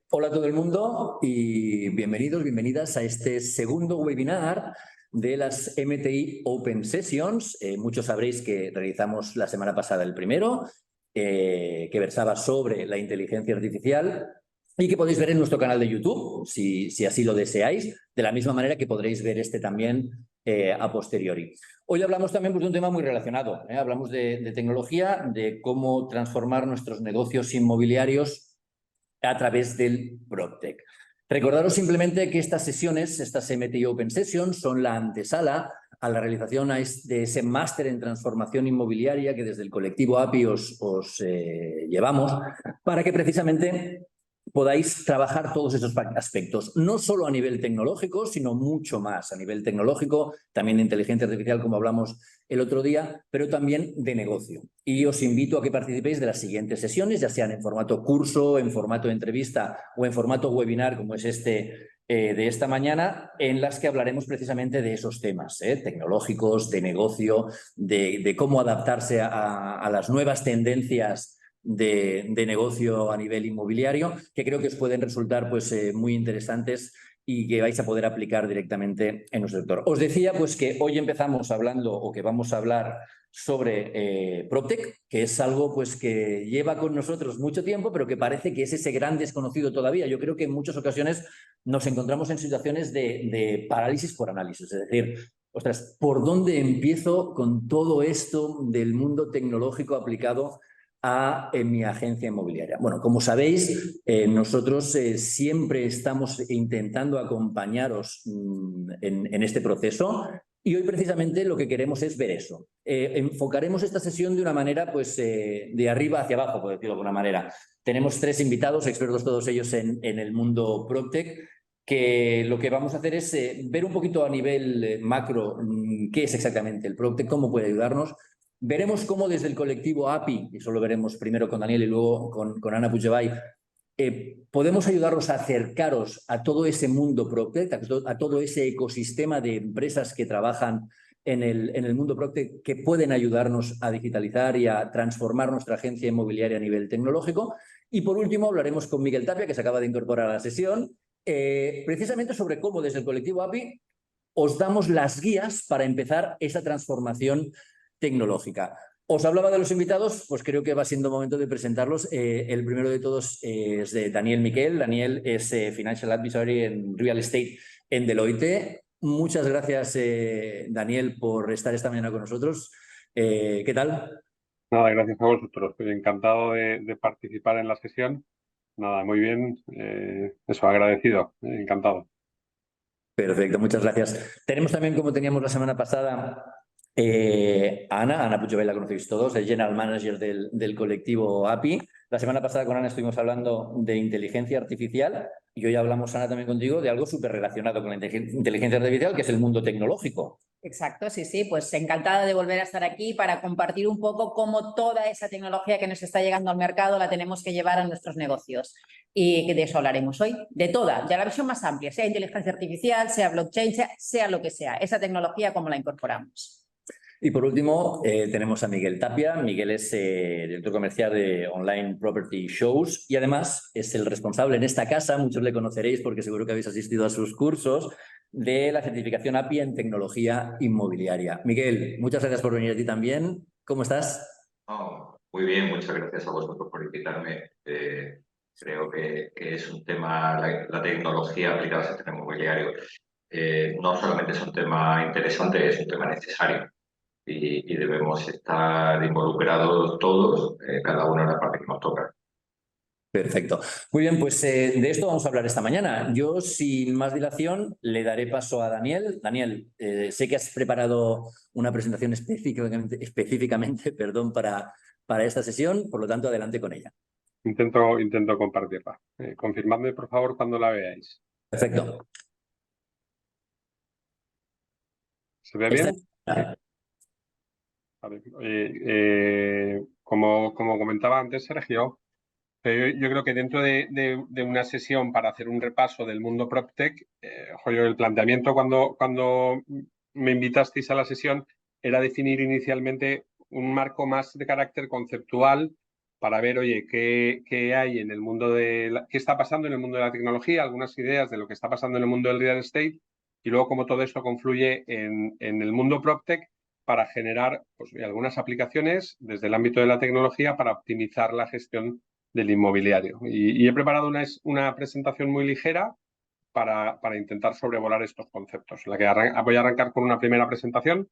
Hola a todo el mundo y bienvenidos, bienvenidas a este segundo webinar de las MTI Open Sessions. Muchos sabréis que realizamos la semana pasada el primero, que versaba sobre la inteligencia artificial y que podéis ver en nuestro canal de YouTube, si así lo deseáis, de la misma manera que podréis ver este también a posteriori. Hoy hablamos también pues, de un tema muy relacionado. Hablamos de tecnología, de cómo transformar nuestros negocios inmobiliarios a través del PropTech. Recordaros simplemente que estas sesiones, estas MTI Open Sessions, son la antesala a la realización de ese máster en transformación inmobiliaria que desde el colectivo API os llevamos para que precisamente podáis trabajar todos esos aspectos, no solo a nivel tecnológico, sino mucho más a nivel tecnológico, también de inteligencia artificial, como hablamos el otro día, pero también de negocio. Y os invito a que participéis de las siguientes sesiones, ya sean en formato curso, en formato entrevista o en formato webinar, como es este de esta mañana, en las que hablaremos precisamente de esos temas tecnológicos, de negocio, de cómo adaptarse a las nuevas tendencias de negocio a nivel inmobiliario, que creo que os pueden resultar pues, muy interesantes y que vais a poder aplicar directamente en nuestro sector. Os decía pues que hoy empezamos hablando o que vamos a hablar sobre PropTech, que es algo pues que lleva con nosotros mucho tiempo, pero que parece que es ese gran desconocido todavía. Yo creo que en muchas ocasiones nos encontramos en situaciones de parálisis por análisis, es decir, ostras, ¿por dónde empiezo con todo esto del mundo tecnológico aplicado en mi agencia inmobiliaria? Bueno, como sabéis, nosotros siempre estamos intentando acompañaros en este proceso y hoy precisamente lo que queremos es ver eso. Enfocaremos esta sesión de una manera pues de arriba hacia abajo, por decirlo de alguna manera. Tenemos 3 invitados, expertos todos ellos en el mundo PropTech, que lo que vamos a hacer es ver un poquito a nivel macro qué es exactamente el PropTech, cómo puede ayudarnos. Veremos cómo desde el colectivo API, y eso lo veremos primero con Daniel y luego con Ana Puigdevall, podemos ayudaros a acercaros a todo ese mundo PropTech, a todo ese ecosistema de empresas que trabajan en el mundo PropTech que pueden ayudarnos a digitalizar y a transformar nuestra agencia inmobiliaria a nivel tecnológico. Y por último hablaremos con Miguel Tapia, que se acaba de incorporar a la sesión, precisamente sobre cómo desde el colectivo API os damos las guías para empezar esa transformación tecnológica. Os hablaba de los invitados, pues creo que va siendo momento de presentarlos. El primero de todos es de Daniel Miquel. Daniel es Financial Advisory en Real Estate en Deloitte. Muchas gracias, Daniel, por estar esta mañana con nosotros. ¿Qué tal? Nada, gracias a vosotros. Estoy encantado de participar en la sesión. Nada, muy bien. Eso, agradecido. Encantado. Perfecto, muchas gracias. Tenemos también, como teníamos la semana pasada, a Ana Puigdevall, la conocéis todos, el General Manager del colectivo API. La semana pasada con Ana estuvimos hablando de inteligencia artificial y hoy hablamos, Ana, también contigo de algo súper relacionado con la inteligencia artificial, que es el mundo tecnológico. Exacto, sí, sí, pues encantada de volver a estar aquí para compartir un poco cómo toda esa tecnología que nos está llegando al mercado la tenemos que llevar a nuestros negocios. Y de eso hablaremos hoy, de toda, de la visión más amplia, sea inteligencia artificial, sea blockchain, sea lo que sea, esa tecnología, cómo la incorporamos. Y por último, tenemos a Miguel Tapia. Miguel es director comercial de Online Property Shows y además es el responsable en esta casa, muchos le conoceréis porque seguro que habéis asistido a sus cursos, de la certificación API en tecnología inmobiliaria. Miguel, muchas gracias por venir a ti también. ¿Cómo estás? Oh, muy bien, muchas gracias a vosotros por invitarme. Creo que es un tema, la tecnología aplicada al sistema inmobiliario, no solamente es un tema interesante, es un tema necesario y debemos estar involucrados todos, cada uno en la parte que nos toca. Perfecto. Muy bien, pues de esto vamos a hablar esta mañana. Yo, sin más dilación, le daré paso a Daniel. Daniel, sé que has preparado una presentación específicamente perdón, para esta sesión, por lo tanto, adelante con ella. Intento compartirla. Confirmadme, por favor, cuando la veáis. Perfecto. ¿Se ve bien? Vale. Como comentaba antes, Sergio, yo creo que dentro de una sesión para hacer un repaso del mundo PropTech, el planteamiento cuando me invitasteis a la sesión era definir inicialmente un marco más de carácter conceptual para ver, oye, qué hay en el mundo qué está pasando en el mundo de la tecnología, algunas ideas de lo que está pasando en el mundo del real estate y luego cómo todo esto confluye en el mundo PropTech para generar pues, algunas aplicaciones desde el ámbito de la tecnología para optimizar la gestión del inmobiliario. Y he preparado una presentación muy ligera para intentar sobrevolar estos conceptos. En la que voy a arrancar con una primera presentación,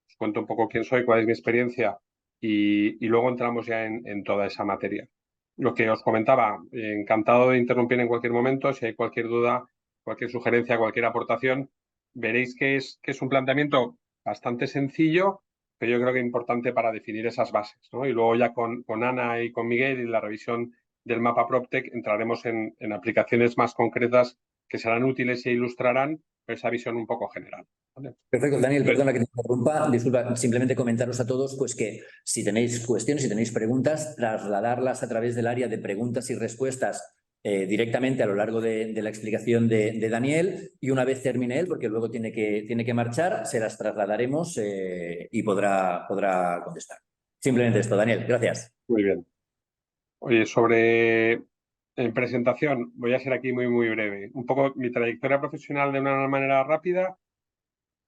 os cuento un poco quién soy, cuál es mi experiencia y luego entramos ya en toda esa materia. Lo que os comentaba, encantado de interrumpir en cualquier momento, si hay cualquier duda, cualquier sugerencia, cualquier aportación, veréis que es un planteamiento bastante sencillo, pero yo creo que importante para definir esas bases, ¿no? Y luego ya con Ana y con Miguel y la revisión del mapa PropTech entraremos en aplicaciones más concretas que serán útiles e ilustrarán esa visión un poco general. ¿Vale? Perfecto, Daniel, perdona que te interrumpa. Disculpa, simplemente comentaros a todos pues que si tenéis cuestiones, si tenéis preguntas, trasladarlas a través del área de preguntas y respuestas directamente a lo largo de la explicación de Daniel y una vez termine él, porque luego tiene que marchar, se las trasladaremos y podrá contestar. Simplemente esto, Daniel, gracias. Muy bien. Oye, en presentación, voy a ser aquí muy, muy breve. Un poco mi trayectoria profesional de una manera rápida,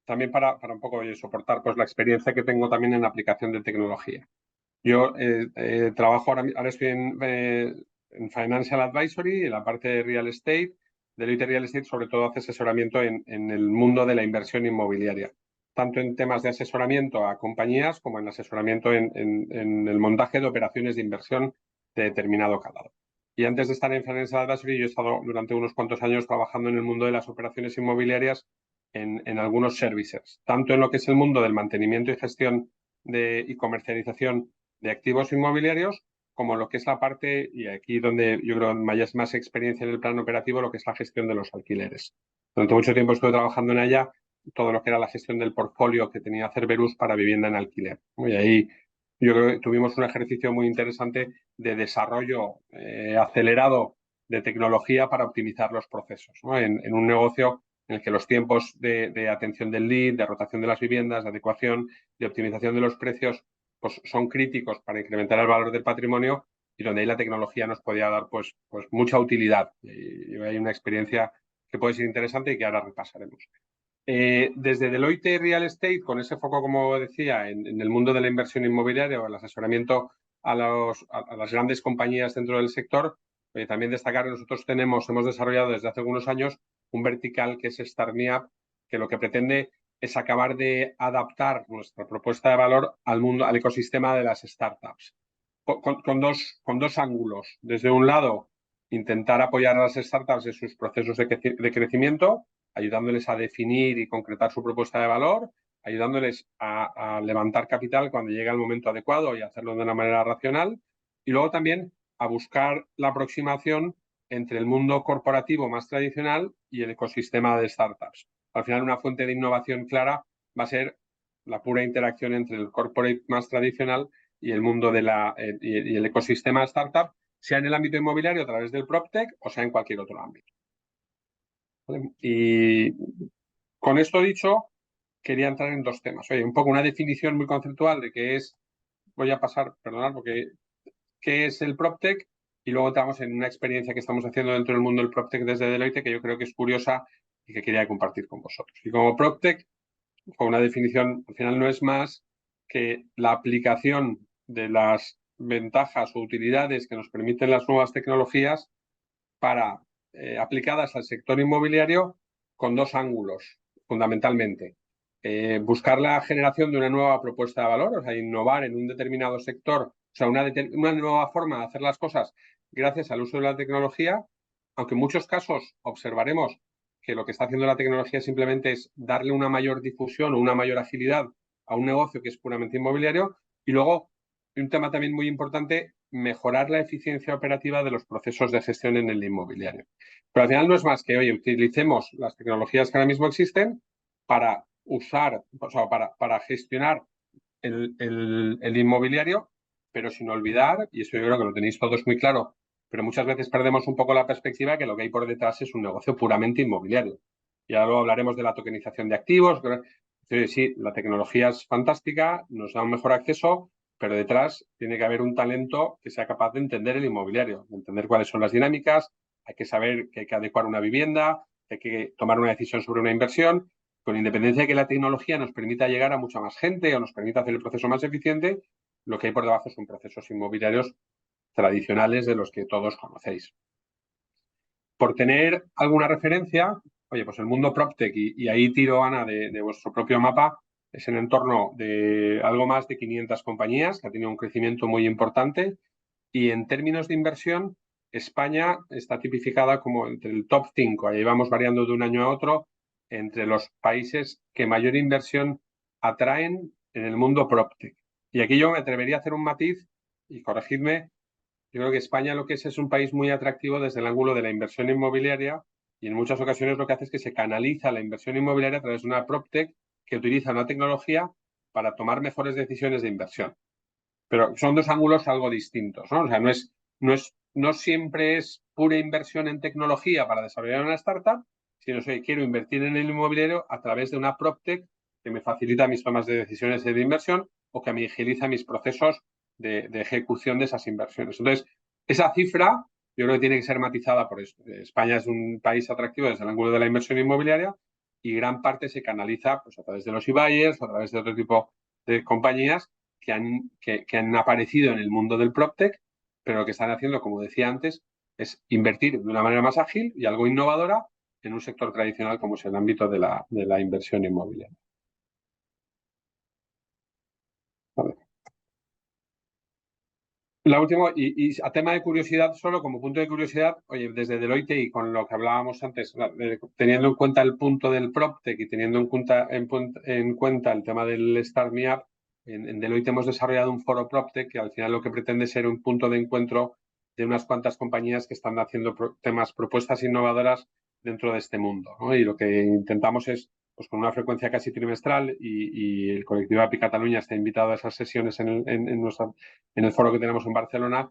también para un poco soportar pues, la experiencia que tengo también en aplicación de tecnología. Yo trabajo ahora estoy en Financial Advisory, en la parte de Real Estate. Deloitte Real Estate sobre todo hace asesoramiento en el mundo de la inversión inmobiliaria, tanto en temas de asesoramiento a compañías como en asesoramiento en el montaje de operaciones de inversión de determinado calado. Y antes de estar en Financial Advisory, yo he estado durante unos cuantos años trabajando en el mundo de las operaciones inmobiliarias en algunos services, tanto en lo que es el mundo del mantenimiento y gestión y comercialización de activos inmobiliarios, como lo que es la parte, y aquí donde yo creo más experiencia en el plano operativo, lo que es la gestión de los alquileres. Durante mucho tiempo estuve trabajando en ella todo lo que era la gestión del portfolio que tenía Cerberus para vivienda en alquiler. Y ahí yo creo que tuvimos un ejercicio muy interesante de desarrollo acelerado de tecnología para optimizar los procesos, ¿no? En un negocio en el que los tiempos de atención del lead, de rotación de las viviendas, de adecuación, de optimización de los precios, pues son críticos para incrementar el valor del patrimonio y donde ahí la tecnología nos podía dar pues mucha utilidad. Y hay una experiencia que puede ser interesante y que ahora repasaremos. Desde Deloitte Real Estate, con ese foco, como decía, en el mundo de la inversión inmobiliaria o el asesoramiento a las grandes compañías dentro del sector, también destacar que nosotros hemos desarrollado desde hace algunos años un vertical que es StartMeUp, que lo que pretende es acabar de adaptar nuestra propuesta de valor al ecosistema de las startups, con dos ángulos. Desde un lado, intentar apoyar a las startups en sus procesos de crecimiento, ayudándoles a definir y concretar su propuesta de valor, ayudándoles a levantar capital cuando llega el momento adecuado y hacerlo de una manera racional, y luego también a buscar la aproximación entre el mundo corporativo más tradicional y el ecosistema de startups. Al final, una fuente de innovación clara va a ser la pura interacción entre el corporate más tradicional y el mundo y el ecosistema startup, sea en el ámbito inmobiliario a través del PropTech o sea en cualquier otro ámbito. ¿Vale? Y con esto dicho, quería entrar en dos temas. Oye, un poco una definición muy conceptual de qué es, voy a pasar, perdonad, porque qué es el PropTech y luego entramos en una experiencia que estamos haciendo dentro del mundo del PropTech desde Deloitte que yo creo que es curiosa y que quería compartir con vosotros. Y como PropTech, con una definición, al final no es más que la aplicación de las ventajas o utilidades que nos permiten las nuevas tecnologías para aplicadas al sector inmobiliario con dos ángulos, fundamentalmente. Buscar la generación de una nueva propuesta de valor, o sea, innovar en un determinado sector, o sea, una nueva forma de hacer las cosas gracias al uso de la tecnología, aunque en muchos casos observaremos que lo que está haciendo la tecnología simplemente es darle una mayor difusión o una mayor agilidad a un negocio que es puramente inmobiliario. Y luego, un tema también muy importante, mejorar la eficiencia operativa de los procesos de gestión en el inmobiliario. Pero al final no es más que, oye, utilicemos las tecnologías que ahora mismo existen para usar, o sea, para gestionar el inmobiliario, pero sin olvidar, y eso yo creo que lo tenéis todos muy claro, pero muchas veces perdemos un poco la perspectiva que lo que hay por detrás es un negocio puramente inmobiliario. Ya luego hablaremos de la tokenización de activos. Sí, la tecnología es fantástica, nos da un mejor acceso, pero detrás tiene que haber un talento que sea capaz de entender el inmobiliario, de entender cuáles son las dinámicas, hay que saber que hay que adecuar una vivienda, hay que tomar una decisión sobre una inversión, con independencia de que la tecnología nos permita llegar a mucha más gente o nos permita hacer el proceso más eficiente, lo que hay por debajo son procesos inmobiliarios tradicionales de los que todos conocéis. Por tener alguna referencia, oye, pues el mundo PropTech, y ahí tiro, Ana, de vuestro propio mapa, es en torno de algo más de 500 compañías, que ha tenido un crecimiento muy importante, y en términos de inversión, España está tipificada como entre el top 5, ahí vamos variando de un año a otro, entre los países que mayor inversión atraen en el mundo PropTech. Y aquí yo me atrevería a hacer un matiz, y corregidme, yo creo que España lo que es un país muy atractivo desde el ángulo de la inversión inmobiliaria, y en muchas ocasiones lo que hace es que se canaliza la inversión inmobiliaria a través de una PropTech que utiliza una tecnología para tomar mejores decisiones de inversión. Pero son dos ángulos algo distintos, ¿no? O sea, no siempre es pura inversión en tecnología para desarrollar una startup, sino que quiero invertir en el inmobiliario a través de una PropTech que me facilita mis tomas de decisiones de inversión o que me agiliza mis procesos de ejecución de esas inversiones. Entonces, esa cifra yo creo que tiene que ser matizada por esto. España es un país atractivo desde el ángulo de la inversión inmobiliaria y gran parte se canaliza pues, a través de los e-buyers, a través de otro tipo de compañías que han aparecido en el mundo del PropTech, pero lo que están haciendo, como decía antes, es invertir de una manera más ágil y algo innovadora en un sector tradicional como es el ámbito de la inversión inmobiliaria. La última, y a tema de curiosidad, solo como punto de curiosidad, oye, desde Deloitte y con lo que hablábamos antes, teniendo en cuenta el punto del PropTech y teniendo en cuenta el tema del Start Me Up, en Deloitte hemos desarrollado un foro PropTech que al final lo que pretende ser un punto de encuentro de unas cuantas compañías que están haciendo propuestas innovadoras dentro de este mundo, ¿no? Y lo que intentamos es, pues con una frecuencia casi trimestral, y el colectivo API Cataluña está invitado a esas sesiones en el foro que tenemos en Barcelona,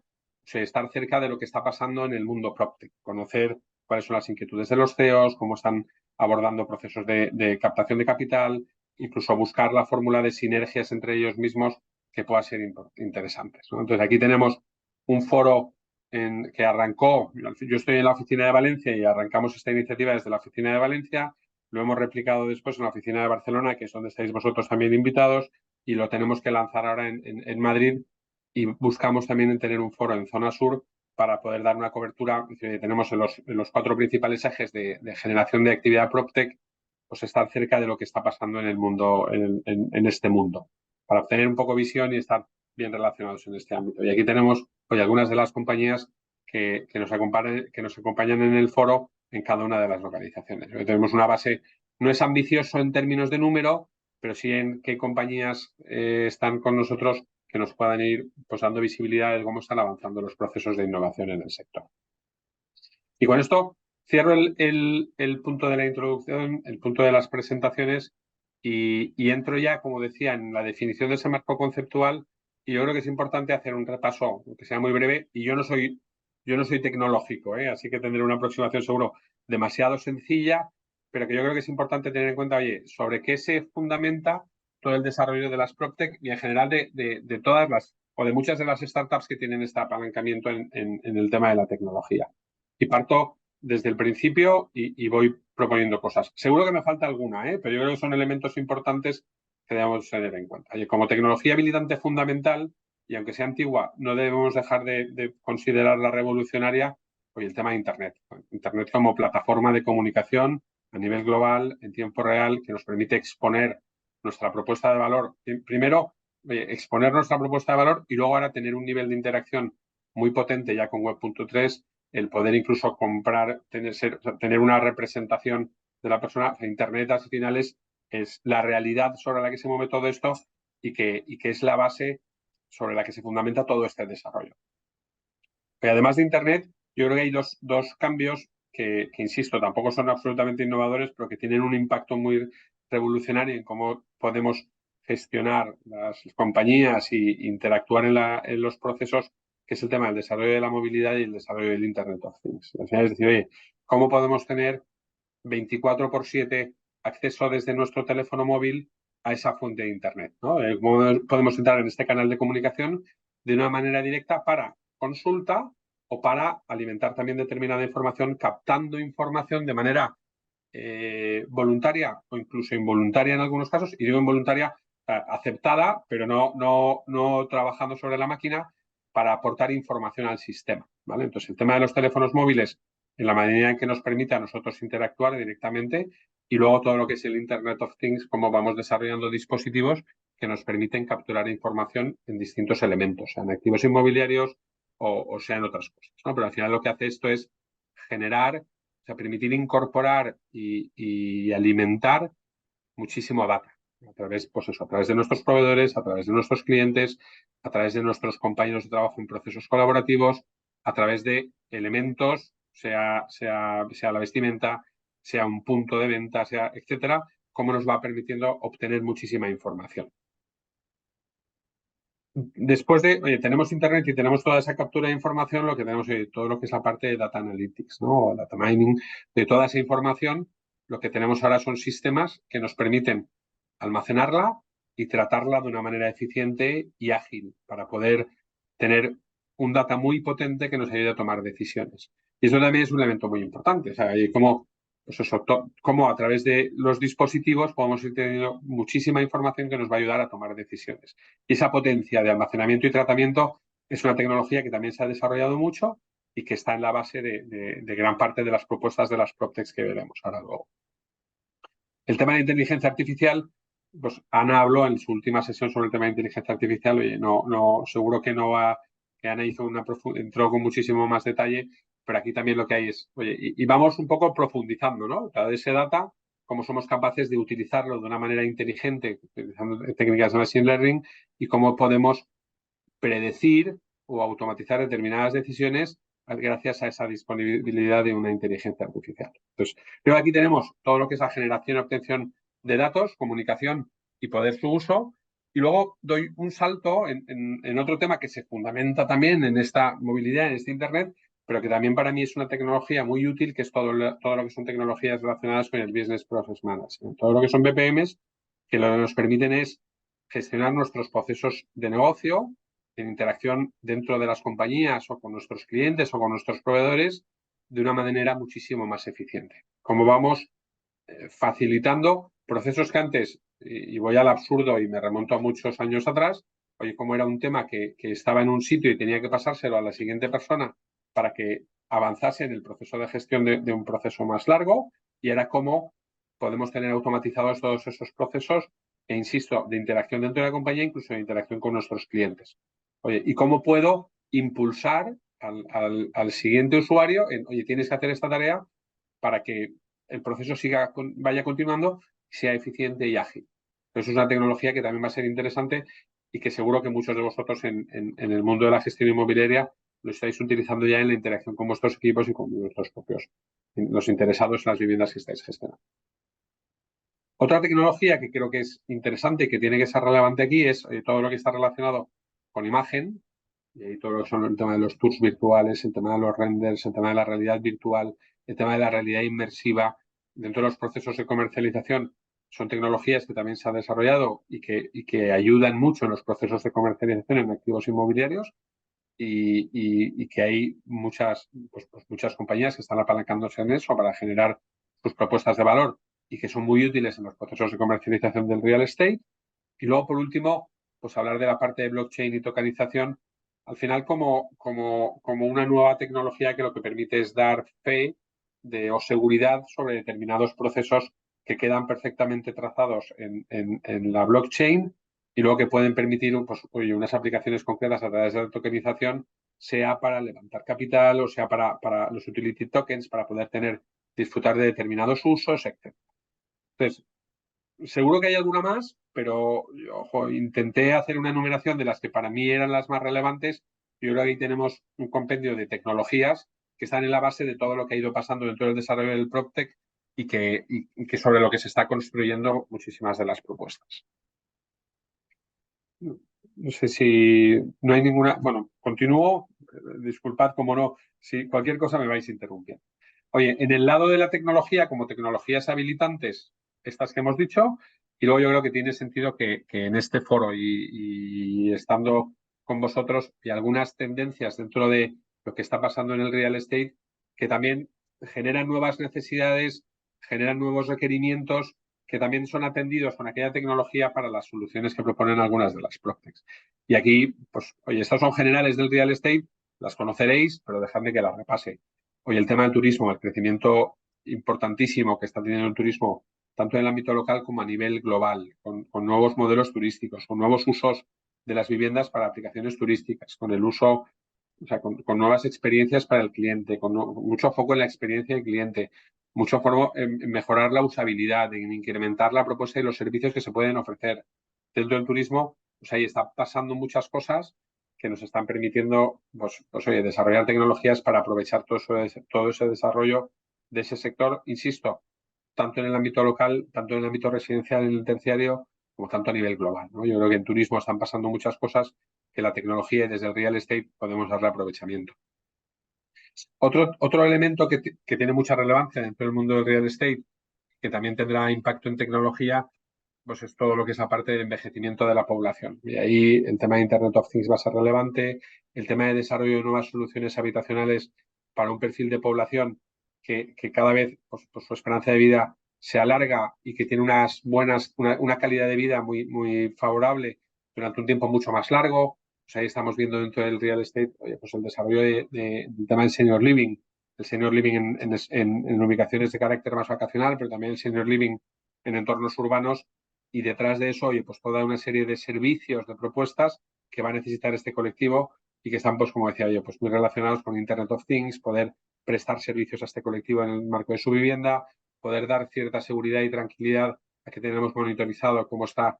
estar cerca de lo que está pasando en el mundo PropTech, conocer cuáles son las inquietudes de los CEOs, cómo están abordando procesos de captación de capital, incluso buscar la fórmula de sinergias entre ellos mismos que pueda ser interesantes, ¿no? Entonces, aquí tenemos un foro que arrancó, yo estoy en la oficina de Valencia y arrancamos esta iniciativa desde la oficina de Valencia, lo hemos replicado después en la oficina de Barcelona, que es donde estáis vosotros también invitados, y lo tenemos que lanzar ahora en Madrid, y buscamos también tener un foro en zona sur para poder dar una cobertura. Tenemos en los 4 principales ejes de generación de actividad PropTech, pues estar cerca de lo que está pasando en el mundo, en este mundo, para obtener un poco visión y estar bien relacionados en este ámbito. Y aquí tenemos hoy algunas de las compañías que nos acompañan en el foro en cada una de las localizaciones. Hoy tenemos una base, no es ambicioso en términos de número, pero sí en qué compañías están con nosotros que nos puedan ir pues, dando visibilidad de cómo están avanzando los procesos de innovación en el sector. Y con esto cierro el punto de la introducción, el punto de las presentaciones, y entro ya, como decía, en la definición de ese marco conceptual. Y yo creo que es importante hacer un repaso, que sea muy breve, y yo no soy tecnológico, así que tendré una aproximación seguro demasiado sencilla, pero que yo creo que es importante tener en cuenta, oye, sobre qué se fundamenta todo el desarrollo de las PropTech y en general de todas las, o de muchas de las startups que tienen este apalancamiento en el tema de la tecnología. Y parto desde el principio y voy proponiendo cosas. Seguro que me falta alguna, pero yo creo que son elementos importantes que debemos tener en cuenta. Oye, como tecnología habilitante fundamental, y aunque sea antigua, no debemos dejar de considerarla revolucionaria, oye, el tema de Internet. Internet como plataforma de comunicación a nivel global, en tiempo real, que nos permite exponer nuestra propuesta de valor. Primero, exponer nuestra propuesta de valor y luego ahora tener un nivel de interacción muy potente ya con Web.3, el poder incluso comprar, tener una representación de la persona. O sea, Internet al final es la realidad sobre la que se mueve todo esto y que es la base sobre la que se fundamenta todo este desarrollo. Pero además de Internet, yo creo que hay dos cambios que, insisto, tampoco son absolutamente innovadores, pero que tienen un impacto muy revolucionario en cómo podemos gestionar las compañías e interactuar en los procesos, que es el tema del desarrollo de la movilidad y el desarrollo del Internet of Things. Es decir, oye, ¿cómo podemos tener 24/7 acceso desde nuestro teléfono móvil a esa fuente de Internet, ¿no? Cómo podemos entrar en este canal de comunicación de una manera directa para consulta o para alimentar también determinada información, captando información de manera voluntaria o incluso involuntaria en algunos casos, y digo involuntaria, aceptada, pero no trabajando sobre la máquina para aportar información al sistema, ¿vale? Entonces, el tema de los teléfonos móviles, en la medida en que nos permite a nosotros interactuar directamente, y luego todo lo que es el Internet of Things, cómo vamos desarrollando dispositivos que nos permiten capturar información en distintos elementos, sean activos inmobiliarios o sean otras cosas, ¿no? Pero al final lo que hace esto es generar, o sea, permitir incorporar y alimentar muchísimo data a través, pues eso, a través de nuestros proveedores, a través de nuestros clientes, a través de nuestros compañeros de trabajo en procesos colaborativos, a través de elementos, sea la vestimenta, sea un punto de venta, sea etcétera, cómo nos va permitiendo obtener muchísima información. Después de, oye, tenemos Internet y tenemos toda esa captura de información, lo que tenemos es todo lo que es la parte de Data Analytics, ¿no? O Data Mining, de toda esa información, lo que tenemos ahora son sistemas que nos permiten almacenarla y tratarla de una manera eficiente y ágil para poder tener un data muy potente que nos ayude a tomar decisiones. Y eso también es un elemento muy importante, o sea, pues eso, cómo a través de los dispositivos podemos ir teniendo muchísima información que nos va a ayudar a tomar decisiones. Y esa potencia de almacenamiento y tratamiento es una tecnología que también se ha desarrollado mucho y que está en la base de gran parte de las propuestas de las PropTechs que veremos ahora luego. El tema de inteligencia artificial, pues Ana habló en su última sesión sobre el tema de inteligencia artificial. Oye, seguro que no va, que Ana entró con muchísimo más detalle, pero aquí también lo que hay es, oye, y vamos un poco profundizando, ¿no? Cada ese data, cómo somos capaces de utilizarlo de una manera inteligente, utilizando técnicas de machine learning, y cómo podemos predecir o automatizar determinadas decisiones gracias a esa disponibilidad de una inteligencia artificial. Entonces, creo que aquí tenemos todo lo que es la generación y obtención de datos, comunicación y poder su uso. Y luego doy un salto en otro tema que se fundamenta también en esta movilidad, en este Internet, pero que también para mí es una tecnología muy útil, que es todo lo que son tecnologías relacionadas con el Business Process Management. Todo lo que son BPMs, que lo que nos permiten es gestionar nuestros procesos de negocio, en interacción dentro de las compañías o con nuestros clientes o con nuestros proveedores de una manera muchísimo más eficiente. Como vamos facilitando procesos que antes, y voy al absurdo y me remonto a muchos años atrás, oye, como era un tema que estaba en un sitio y tenía que pasárselo a la siguiente persona para que avanzase en el proceso de gestión de un proceso más largo, y era cómo podemos tener automatizados todos esos procesos e, insisto, de interacción dentro de la compañía, incluso de interacción con nuestros clientes. Oye, ¿y cómo puedo impulsar al siguiente usuario en, oye, tienes que hacer esta tarea para que el proceso vaya continuando, sea eficiente y ágil? Eso es una tecnología que también va a ser interesante y que seguro que muchos de vosotros en el mundo de la gestión inmobiliaria lo estáis utilizando ya en la interacción con vuestros equipos y con vuestros propios, los interesados en las viviendas que estáis gestionando. Otra tecnología que creo que es interesante y que tiene que ser relevante aquí es todo lo que está relacionado con imagen, y todo lo que son el tema de los tours virtuales, el tema de los renders, el tema de la realidad virtual, el tema de la realidad inmersiva. Dentro de los procesos de comercialización son tecnologías que también se han desarrollado y que ayudan mucho en los procesos de comercialización en activos inmobiliarios, y que hay muchas compañías que están apalancándose en eso para generar sus propuestas de valor y que son muy útiles en los procesos de comercialización del real estate. Y luego, por último, pues hablar de la parte de blockchain y tokenización, al final como una nueva tecnología que lo que permite es dar fe o seguridad sobre determinados procesos que quedan perfectamente trazados en la blockchain, y luego que pueden permitir pues, unas aplicaciones concretas a través de la tokenización, sea para levantar capital o sea para los utility tokens, para poder disfrutar de determinados usos, etc. Entonces, seguro que hay alguna más, pero ojo, intenté hacer una enumeración de las que para mí eran las más relevantes. Y ahora aquí tenemos un compendio de tecnologías que están en la base de todo lo que ha ido pasando dentro del desarrollo del PropTech y que sobre lo que se está construyendo muchísimas de las propuestas. No sé si no hay ninguna... Bueno, continúo. Disculpad, como no, si cualquier cosa me vais interrumpiendo. Oye, en el lado de la tecnología, como tecnologías habilitantes, estas que hemos dicho, Y luego yo creo que tiene sentido que en este foro y estando con vosotros y algunas tendencias dentro de lo que está pasando en el real estate, que también generan nuevas necesidades, generan nuevos requerimientos que también son atendidos con aquella tecnología para las soluciones que proponen algunas de las PropTechs. Y aquí, pues, oye, estos son generales del real estate, las conoceréis, pero dejadme que las repase. Oye, el tema del turismo, el crecimiento importantísimo que está teniendo el turismo, tanto en el ámbito local como a nivel global, con nuevos modelos turísticos, con nuevos usos de las viviendas para aplicaciones turísticas, con el uso, o sea, con nuevas experiencias para el cliente, con mucho foco en la experiencia del cliente, mucho foco en mejorar la usabilidad, en incrementar la propuesta y los servicios que se pueden ofrecer. Dentro del turismo, pues ahí está pasando muchas cosas que nos están permitiendo, pues oye, desarrollar tecnologías para aprovechar todo ese desarrollo de ese sector, insisto, tanto en el ámbito local, tanto en el ámbito residencial, en el terciario, como tanto a nivel global, ¿no? Yo creo que en turismo están pasando muchas cosas que la tecnología y desde el real estate podemos darle aprovechamiento. Otro elemento que tiene mucha relevancia dentro del mundo del real estate, que también tendrá impacto en tecnología, pues es todo lo que es la parte del envejecimiento de la población. Y ahí el tema de Internet of Things va a ser relevante, el tema de desarrollo de nuevas soluciones habitacionales para un perfil de población que cada vez pues, su esperanza de vida se alarga y que tiene una calidad de vida muy favorable durante un tiempo mucho más largo. Pues ahí estamos viendo dentro del real estate, oye, pues el desarrollo del tema del senior living, el senior living en ubicaciones de carácter más vacacional, pero también el senior living en entornos urbanos. Y detrás de eso, oye, pues toda una serie de servicios, de propuestas que va a necesitar este colectivo y que están, pues como decía yo, pues muy relacionados con Internet of Things, poder prestar servicios a este colectivo en el marco de su vivienda, poder dar cierta seguridad y tranquilidad a que tenemos monitorizado cómo está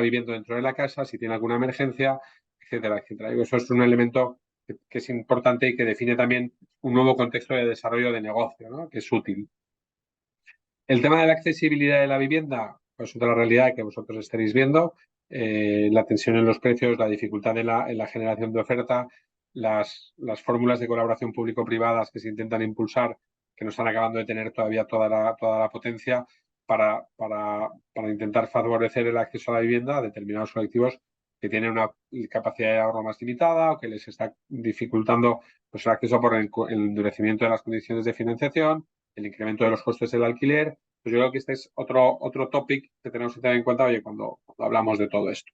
viviendo dentro de la casa, si tiene alguna emergencia, etcétera, etcétera. Y eso es un elemento que es importante y que define también un nuevo contexto de desarrollo de negocio, ¿no? Que es útil. El tema de la accesibilidad de la vivienda, pues otra realidad que vosotros estaréis viendo, la tensión en los precios, la dificultad en la generación de oferta, las fórmulas de colaboración público-privadas que se intentan impulsar, que no están acabando de tener todavía toda la potencia para intentar favorecer el acceso a la vivienda a determinados colectivos que tienen una capacidad de ahorro más limitada o que les está dificultando pues, el acceso por el endurecimiento de las condiciones de financiación, el incremento de los costes del alquiler. Pues yo creo que este es otro topic que tenemos que tener en cuenta, oye, cuando hablamos de todo esto.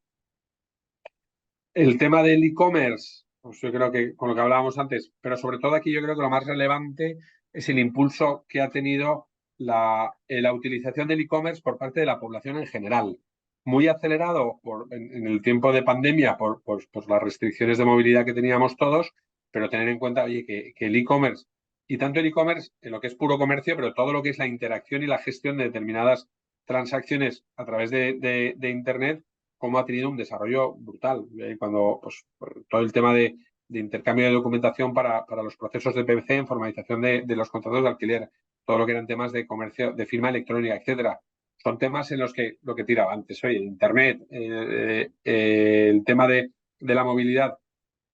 El tema del e-commerce, pues yo creo que con lo que hablábamos antes, pero sobre todo aquí yo creo que lo más relevante es el impulso que ha tenido la utilización del e-commerce por parte de la población en general. Muy acelerado en el tiempo de pandemia por las restricciones de movilidad que teníamos todos, pero tener en cuenta, oye, que el e-commerce, y tanto el e-commerce en lo que es puro comercio, pero todo lo que es la interacción y la gestión de determinadas transacciones a través de Internet, cómo ha tenido un desarrollo brutal. Cuando pues, todo el tema de intercambio de documentación para los procesos de PVC en formalización de los contratos de alquiler, todo lo que eran temas de comercio, de firma electrónica, etcétera. Son temas en los que lo que tiraba antes, oye, Internet, el tema de la movilidad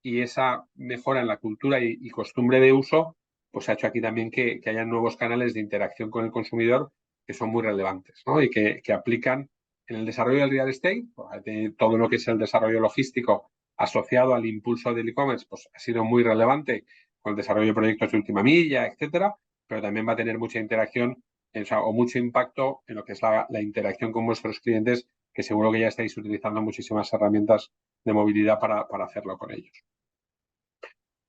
y esa mejora en la cultura y costumbre de uso, pues ha hecho aquí también que haya nuevos canales de interacción con el consumidor que son muy relevantes, ¿no? Y que aplican en el desarrollo del real estate, pues, todo lo que es el desarrollo logístico asociado al impulso del e-commerce, pues ha sido muy relevante con el desarrollo de proyectos de última milla, etcétera, pero también va a tener mucha interacción, o mucho impacto en lo que es la interacción con vuestros clientes, que seguro que ya estáis utilizando muchísimas herramientas de movilidad para hacerlo con ellos.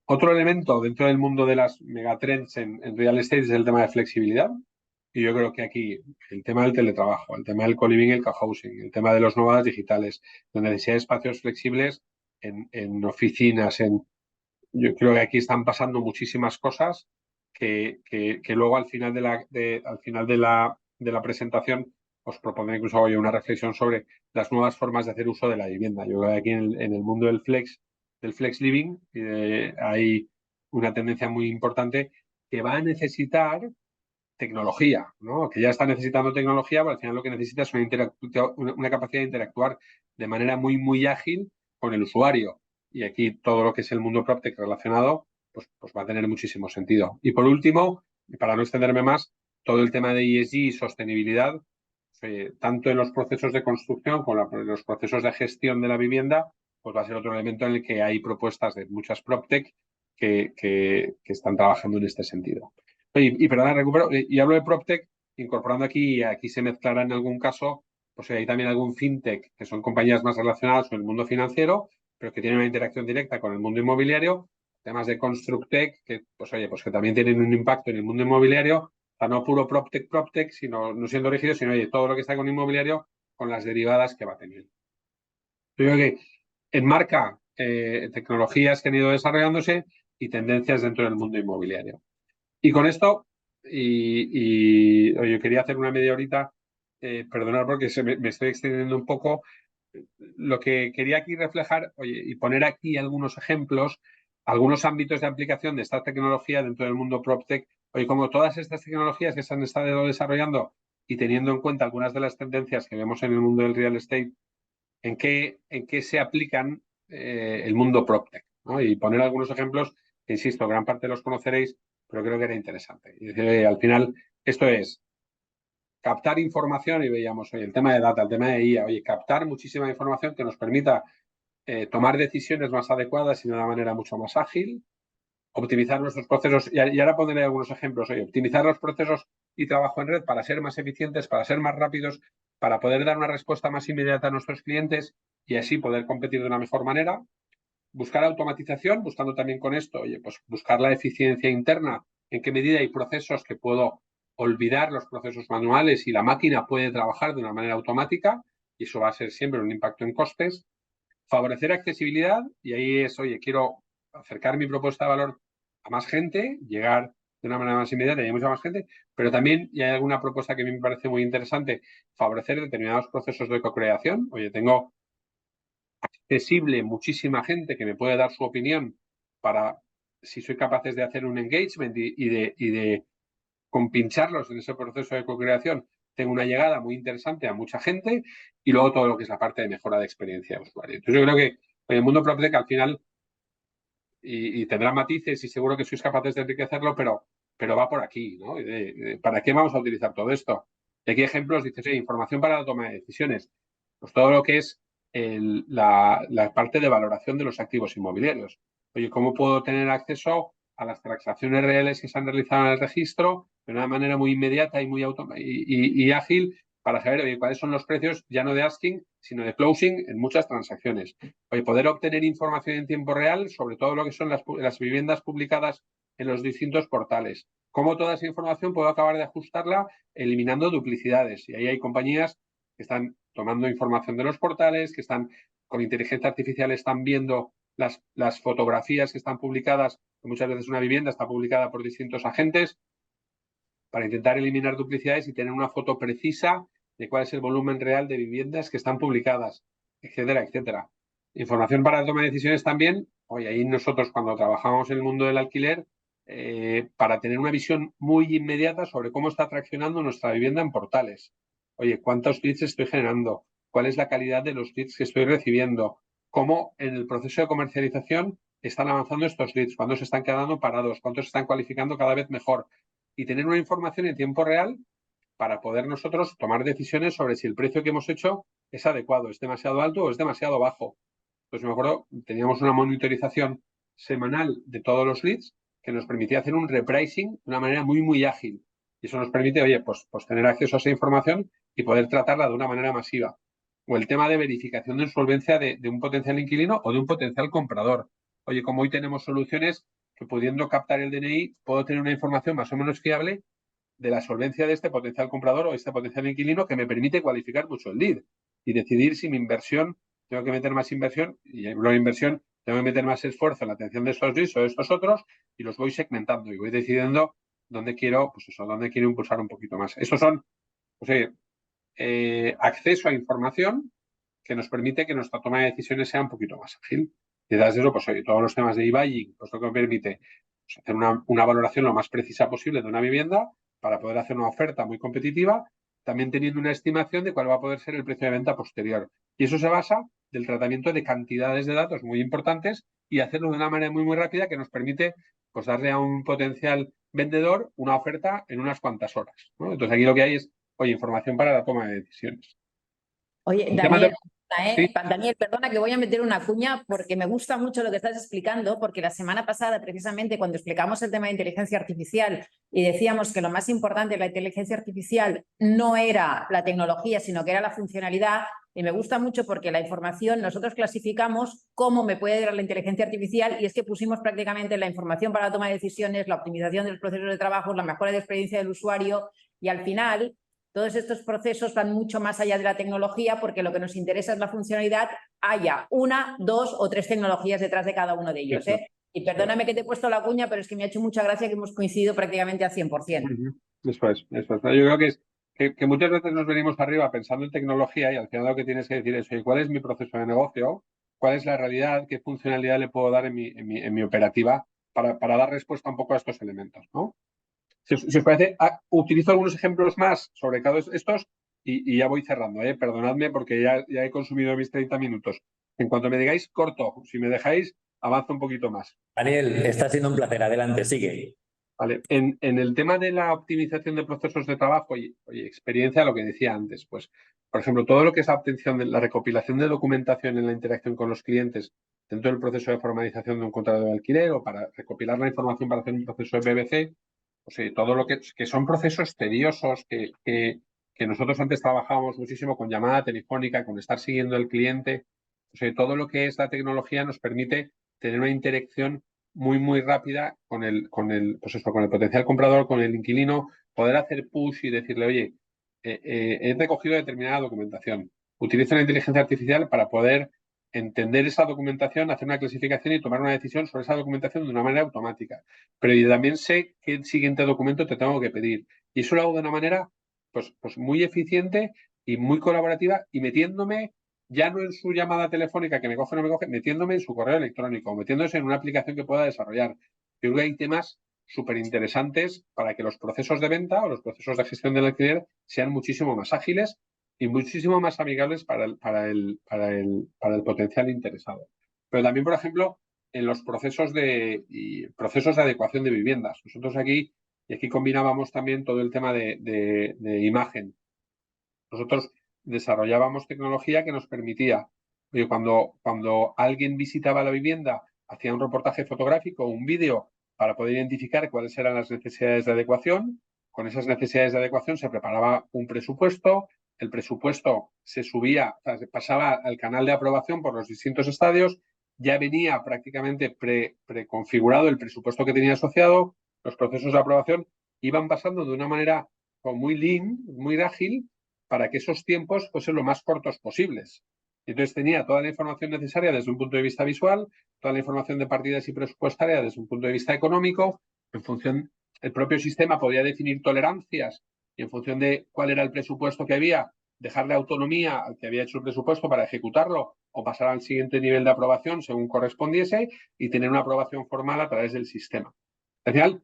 Otro elemento dentro del mundo de las megatrends en real estate es el tema de flexibilidad. Y yo creo que aquí el tema del teletrabajo, el tema del co-living y el co-housing, el tema de los nómadas digitales, la necesidad de espacios flexibles en oficinas, yo creo que aquí están pasando muchísimas cosas que luego al final de la presentación os propondré incluso hoy una reflexión sobre las nuevas formas de hacer uso de la vivienda. Yo creo que aquí en el mundo del flex living hay una tendencia muy importante que va a necesitar tecnología, ¿no? Que ya está necesitando tecnología, pero al final lo que necesita es una capacidad de interactuar de manera muy ágil con el usuario. Y aquí todo lo que es el mundo PropTech relacionado, pues va a tener muchísimo sentido. Y por último, y para no extenderme más, todo el tema de ESG y sostenibilidad, tanto en los procesos de construcción como en los procesos de gestión de la vivienda, pues va a ser otro elemento en el que hay propuestas de muchas PropTech que están trabajando en este sentido. Y perdón, recupero, y hablo de PropTech incorporando aquí se mezclará en algún caso, pues hay también algún fintech, que son compañías más relacionadas con el mundo financiero, pero que tienen una interacción directa con el mundo inmobiliario, temas de ConstructTech, que pues que también tienen un impacto en el mundo inmobiliario, o sea, no puro PropTech, sino no siendo rígido, sino todo lo que está con inmobiliario, con las derivadas que va a tener. Yo creo que enmarca tecnologías que han ido desarrollándose y tendencias dentro del mundo inmobiliario. Y con esto, oye, quería hacer una media horita, perdonar porque me estoy extendiendo un poco. Lo que quería aquí reflejar, oye, y poner aquí algunos ejemplos, algunos ámbitos de aplicación de esta tecnología dentro del mundo PropTech. Oye, como todas estas tecnologías que se han estado desarrollando y teniendo en cuenta algunas de las tendencias que vemos en el mundo del real estate, ¿en qué se aplican el mundo PropTech? ¿No? Y poner algunos ejemplos que, insisto, gran parte los conoceréis, pero creo que era interesante. Y decir, al final, esto es captar información y veíamos, oye, el tema de data, el tema de IA, oye, captar muchísima información que nos permita tomar decisiones más adecuadas y de una manera mucho más ágil, optimizar nuestros procesos, y ahora pondré algunos ejemplos, oye, optimizar los procesos y trabajo en red para ser más eficientes, para ser más rápidos, para poder dar una respuesta más inmediata a nuestros clientes y así poder competir de una mejor manera. Buscar automatización, buscando también con esto, oye, pues buscar la eficiencia interna, en qué medida hay procesos que puedo olvidar los procesos manuales y la máquina puede trabajar de una manera automática, y eso va a ser siempre un impacto en costes. Favorecer accesibilidad, y ahí es, oye, quiero acercar mi propuesta de valor a más gente, llegar de una manera más inmediata y a mucha más gente, pero también, y hay alguna propuesta que a mí me parece muy interesante, favorecer determinados procesos de co-creación. Oye, tengo accesible muchísima gente que me puede dar su opinión para, si soy capaces de hacer un engagement y de compincharlos en ese proceso de co-creación, tengo una llegada muy interesante a mucha gente, y luego todo lo que es la parte de mejora de experiencia de usuario. Entonces yo creo que en el mundo PropTech al final, y tendrá matices y seguro que sois capaces de enriquecerlo, pero va por aquí, ¿no? ¿Para qué vamos a utilizar todo esto? Y aquí ejemplos, dices, información para la toma de decisiones. Pues todo lo que es la parte de valoración de los activos inmobiliarios. Oye, ¿cómo puedo tener acceso a las transacciones reales que se han realizado en el registro de una manera muy inmediata y muy y ágil para saber, oye, cuáles son los precios, ya no de asking, sino de closing en muchas transacciones? Oye, poder obtener información en tiempo real sobre todo lo que son las viviendas publicadas en los distintos portales. Cómo toda esa información puedo acabar de ajustarla eliminando duplicidades. Y ahí hay compañías que están tomando información de los portales, que están con inteligencia artificial, están viendo las fotografías que están publicadas, que muchas veces una vivienda está publicada por distintos agentes, para intentar eliminar duplicidades y tener una foto precisa de cuál es el volumen real de viviendas que están publicadas, etcétera, etcétera. Información para la toma de decisiones también. Oye, ahí nosotros cuando trabajamos en el mundo del alquiler, para tener una visión muy inmediata sobre cómo está traccionando nuestra vivienda en portales. Oye, ¿cuántos leads estoy generando? ¿Cuál es la calidad de los leads que estoy recibiendo? ¿Cómo en el proceso de comercialización están avanzando estos leads? ¿Cuántos se están quedando parados? ¿Cuántos se están cualificando cada vez mejor? Y tener una información en tiempo real para poder nosotros tomar decisiones sobre si el precio que hemos hecho es adecuado, es demasiado alto o es demasiado bajo. Pues me acuerdo, teníamos una monitorización semanal de todos los leads que nos permitía hacer un repricing de una manera muy, muy ágil. Y eso nos permite, oye, pues tener acceso a esa información y poder tratarla de una manera masiva. O el tema de verificación de insolvencia de un potencial inquilino o de un potencial comprador. Oye, como hoy tenemos soluciones que, pudiendo captar el DNI, puedo tener una información más o menos fiable de la solvencia de este potencial comprador o este potencial inquilino, que me permite cualificar mucho el lead y decidir si mi inversión, tengo que meter más inversión, y en la inversión tengo que meter más esfuerzo en la atención de estos leads o de estos otros, y los voy segmentando y voy decidiendo dónde quiero, pues eso, dónde quiero impulsar un poquito más. Estos son, pues, acceso a información que nos permite que nuestra toma de decisiones sea un poquito más ágil. Y detrás de eso, pues oye, todos los temas de e-buying, pues lo que me permite, pues, hacer una valoración lo más precisa posible de una vivienda para poder hacer una oferta muy competitiva, también teniendo una estimación de cuál va a poder ser el precio de venta posterior. Y eso se basa del tratamiento de cantidades de datos muy importantes y hacerlo de una manera muy, muy rápida que nos permite, pues, darle a un potencial vendedor una oferta en unas cuantas horas, ¿no? Entonces aquí lo que hay es oye, información para la toma de decisiones. Oye, El tema de- Daniel, perdona que voy a meter una cuña porque me gusta mucho lo que estás explicando, porque la semana pasada, precisamente cuando explicamos el tema de inteligencia artificial y decíamos que lo más importante de la inteligencia artificial no era la tecnología, sino que era la funcionalidad, y me gusta mucho porque la información, nosotros clasificamos cómo me puede dar la inteligencia artificial, y es que pusimos prácticamente la información para la toma de decisiones, la optimización de los procesos de trabajo, la mejora de experiencia del usuario, y al final todos estos procesos van mucho más allá de la tecnología, porque lo que nos interesa es la funcionalidad, haya una, dos o tres tecnologías detrás de cada uno de ellos. Y perdóname que te he puesto la cuña, pero es que me ha hecho mucha gracia que hemos coincidido prácticamente al 100%. Eso es. Yo creo que muchas veces nos venimos arriba pensando en tecnología y al final lo que tienes que decir es, oye, ¿cuál es mi proceso de negocio? ¿Cuál es la realidad? ¿Qué funcionalidad le puedo dar en mi operativa para dar respuesta un poco a estos elementos, ¿no? Si os parece, utilizo algunos ejemplos más sobre cada estos y ya voy cerrando, perdonadme porque ya he consumido mis 30 minutos. En cuanto me digáis corto, si me dejáis, avanzo un poquito más. Daniel, está siendo un placer. Adelante, sigue. Vale. En el tema de la optimización de procesos de trabajo y experiencia, lo que decía antes, pues, por ejemplo, todo lo que es la obtención de la recopilación de documentación en la interacción con los clientes dentro del proceso de formalización de un contrato de alquiler o para recopilar la información para hacer un proceso de BBC, pues, todo lo que son procesos tediosos que nosotros antes trabajábamos muchísimo con llamada telefónica, con estar siguiendo al cliente, todo lo que es la tecnología nos permite tener una interacción muy rápida con el potencial comprador, con el inquilino, poder hacer push y decirle, oye, he recogido determinada documentación. Utilizo la inteligencia artificial para poder entender esa documentación, hacer una clasificación y tomar una decisión sobre esa documentación de una manera automática. Pero yo también sé qué siguiente documento te tengo que pedir. Y eso lo hago de una manera pues muy eficiente y muy colaborativa y metiéndome ya no en su llamada telefónica que me coge o no me coge, metiéndome en su correo electrónico, metiéndose en una aplicación que pueda desarrollar. Yo creo que hay temas súper interesantes para que los procesos de venta o los procesos de gestión del alquiler sean muchísimo más ágiles y muchísimo más amigables para el potencial interesado. Pero también, por ejemplo, en los procesos de adecuación de viviendas. Nosotros aquí combinábamos también todo el tema de imagen. Nosotros desarrollábamos tecnología que nos permitía, cuando alguien visitaba la vivienda, hacía un reportaje fotográfico o un vídeo para poder identificar cuáles eran las necesidades de adecuación. Con esas necesidades de adecuación se preparaba un presupuesto, el presupuesto se subía, o sea, se pasaba al canal de aprobación por los distintos estadios, ya venía prácticamente preconfigurado el presupuesto que tenía asociado, los procesos de aprobación iban pasando de una manera muy lean, muy ágil, para que esos tiempos fuesen lo más cortos posibles. Entonces tenía toda la información necesaria desde un punto de vista visual, toda la información de partidas y presupuestaria desde un punto de vista económico. En función, el propio sistema podía definir tolerancias y en función de cuál era el presupuesto que había, dejarle autonomía al que había hecho el presupuesto para ejecutarlo o pasar al siguiente nivel de aprobación según correspondiese y tener una aprobación formal a través del sistema. Al final,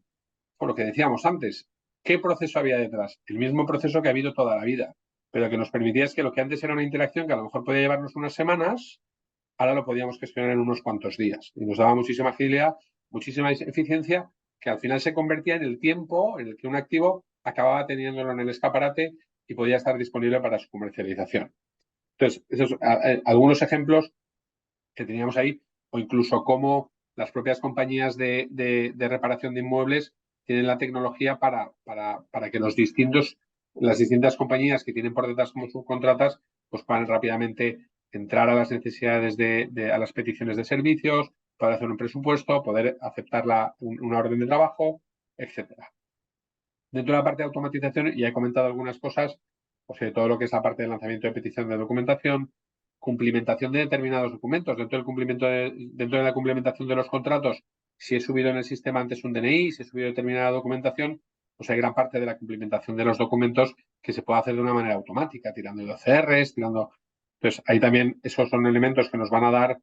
por lo que decíamos antes, ¿qué proceso había detrás? El mismo proceso que ha habido toda la vida, pero que nos permitía es que lo que antes era una interacción que a lo mejor podía llevarnos unas semanas, ahora lo podíamos gestionar en unos cuantos días. Y nos daba muchísima agilidad, muchísima eficiencia, que al final se convertía en el tiempo en el que un activo acababa teniéndolo en el escaparate y podía estar disponible para su comercialización. Entonces, esos algunos ejemplos que teníamos ahí, o incluso cómo las propias compañías de reparación de inmuebles tienen la tecnología para que las distintas compañías que tienen por detrás como subcontratas pues puedan rápidamente entrar a las necesidades a las peticiones de servicios, poder hacer un presupuesto, poder aceptar una orden de trabajo, etcétera. Dentro de la parte de automatización, ya he comentado algunas cosas, pues todo lo que es la parte de lanzamiento de petición de documentación, cumplimentación de determinados documentos. Dentro de la cumplimentación de los contratos, si he subido en el sistema antes un DNI, si he subido determinada documentación, pues hay gran parte de la cumplimentación de los documentos que se puede hacer de una manera automática, tirando de OCRs, Entonces, ahí también esos son elementos que nos van a dar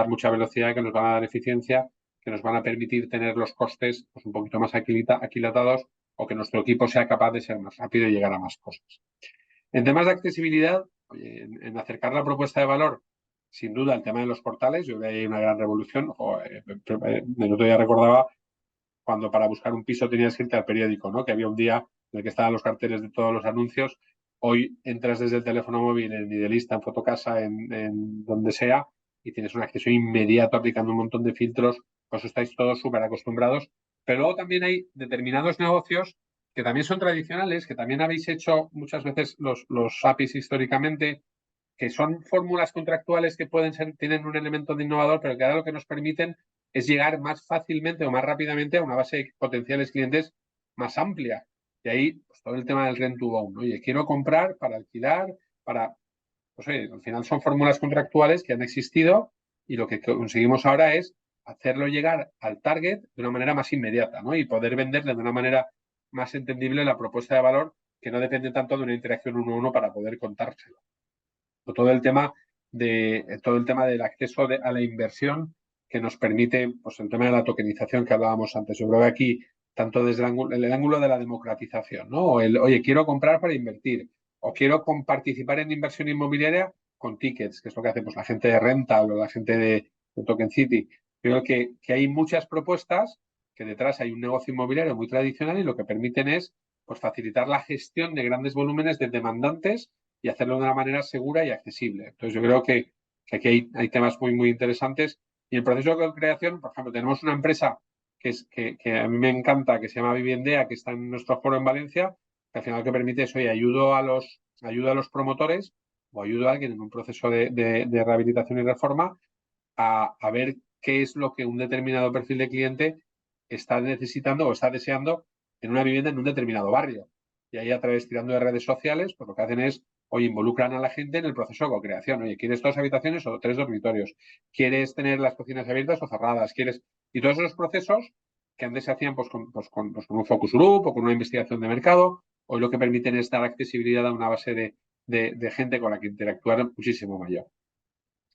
mucha velocidad, que nos van a dar eficiencia, que nos van a permitir tener los costes pues, un poquito más aquilatados o que nuestro equipo sea capaz de ser más rápido y llegar a más cosas. En temas de accesibilidad, en acercar la propuesta de valor, sin duda el tema de los portales, yo creo que hay una gran revolución. El otro día recordaba cuando para buscar un piso tenías que irte al periódico, ¿no? Que había un día en el que estaban los carteles de todos los anuncios. Hoy entras desde el teléfono móvil en Idealista, en Fotocasa, en donde sea, y tienes un acceso inmediato aplicando un montón de filtros. Por eso estáis todos súper acostumbrados. Pero luego también hay determinados negocios que también son tradicionales, que también habéis hecho muchas veces los APIs históricamente, que son fórmulas contractuales que pueden ser, tienen un elemento de innovador, pero que ahora lo que nos permiten es llegar más fácilmente o más rápidamente a una base de potenciales clientes más amplia. Y ahí, pues, todo el tema del rent to own. Oye, quiero comprar para alquilar, para... Pues oye, al final son fórmulas contractuales que han existido y lo que conseguimos ahora es hacerlo llegar al target de una manera más inmediata, ¿no? Y poder venderle de una manera más entendible la propuesta de valor que no depende tanto de una interacción uno a uno para poder contárselo. Todo el tema del acceso a la inversión que nos permite, pues el tema de la tokenización que hablábamos antes. Yo creo que aquí, tanto desde el ángulo de la democratización, ¿no? O oye, quiero comprar para invertir, o quiero participar en inversión inmobiliaria con tickets, que es lo que hacemos la gente de Rental o la gente de Token City. Creo que hay muchas propuestas que detrás hay un negocio inmobiliario muy tradicional y lo que permiten es, pues, facilitar la gestión de grandes volúmenes de demandantes y hacerlo de una manera segura y accesible. Entonces, yo creo que aquí hay temas muy, muy interesantes. Y el proceso de creación, por ejemplo, tenemos una empresa que a mí me encanta, que se llama Viviendea, que está en nuestro foro en Valencia, que al final lo que permite es, oye, ayudo a los promotores o ayudo a alguien en un proceso de rehabilitación y reforma a ver qué es lo que un determinado perfil de cliente está necesitando o está deseando en una vivienda en un determinado barrio. Y ahí, a través, tirando de redes sociales, pues lo que hacen es, oye, involucran a la gente en el proceso de co-creación. Oye, ¿quieres 2 habitaciones o 3 dormitorios? ¿Quieres tener las cocinas abiertas o cerradas? Y todos esos procesos que antes se hacían pues con un focus group o con una investigación de mercado, hoy lo que permiten es dar accesibilidad a una base de gente con la que interactuar muchísimo mayor.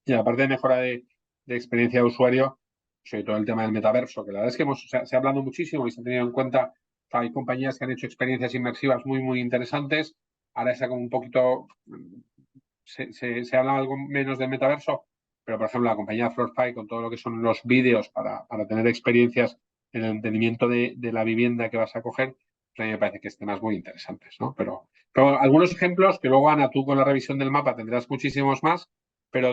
Y aparte de mejora de experiencia de usuario, sobre todo el tema del metaverso, que la verdad es que se ha hablado muchísimo y se ha tenido en cuenta. Hay compañías que han hecho experiencias inmersivas muy, muy interesantes. Ahora como un poquito, se habla algo menos del metaverso, pero por ejemplo la compañía Floorfy, con todo lo que son los vídeos para tener experiencias en el entendimiento de la vivienda que vas a coger, pues a mí me parece que es temas muy interesantes, ¿no? Pero algunos ejemplos que luego, Ana, tú con la revisión del mapa tendrás muchísimos más, pero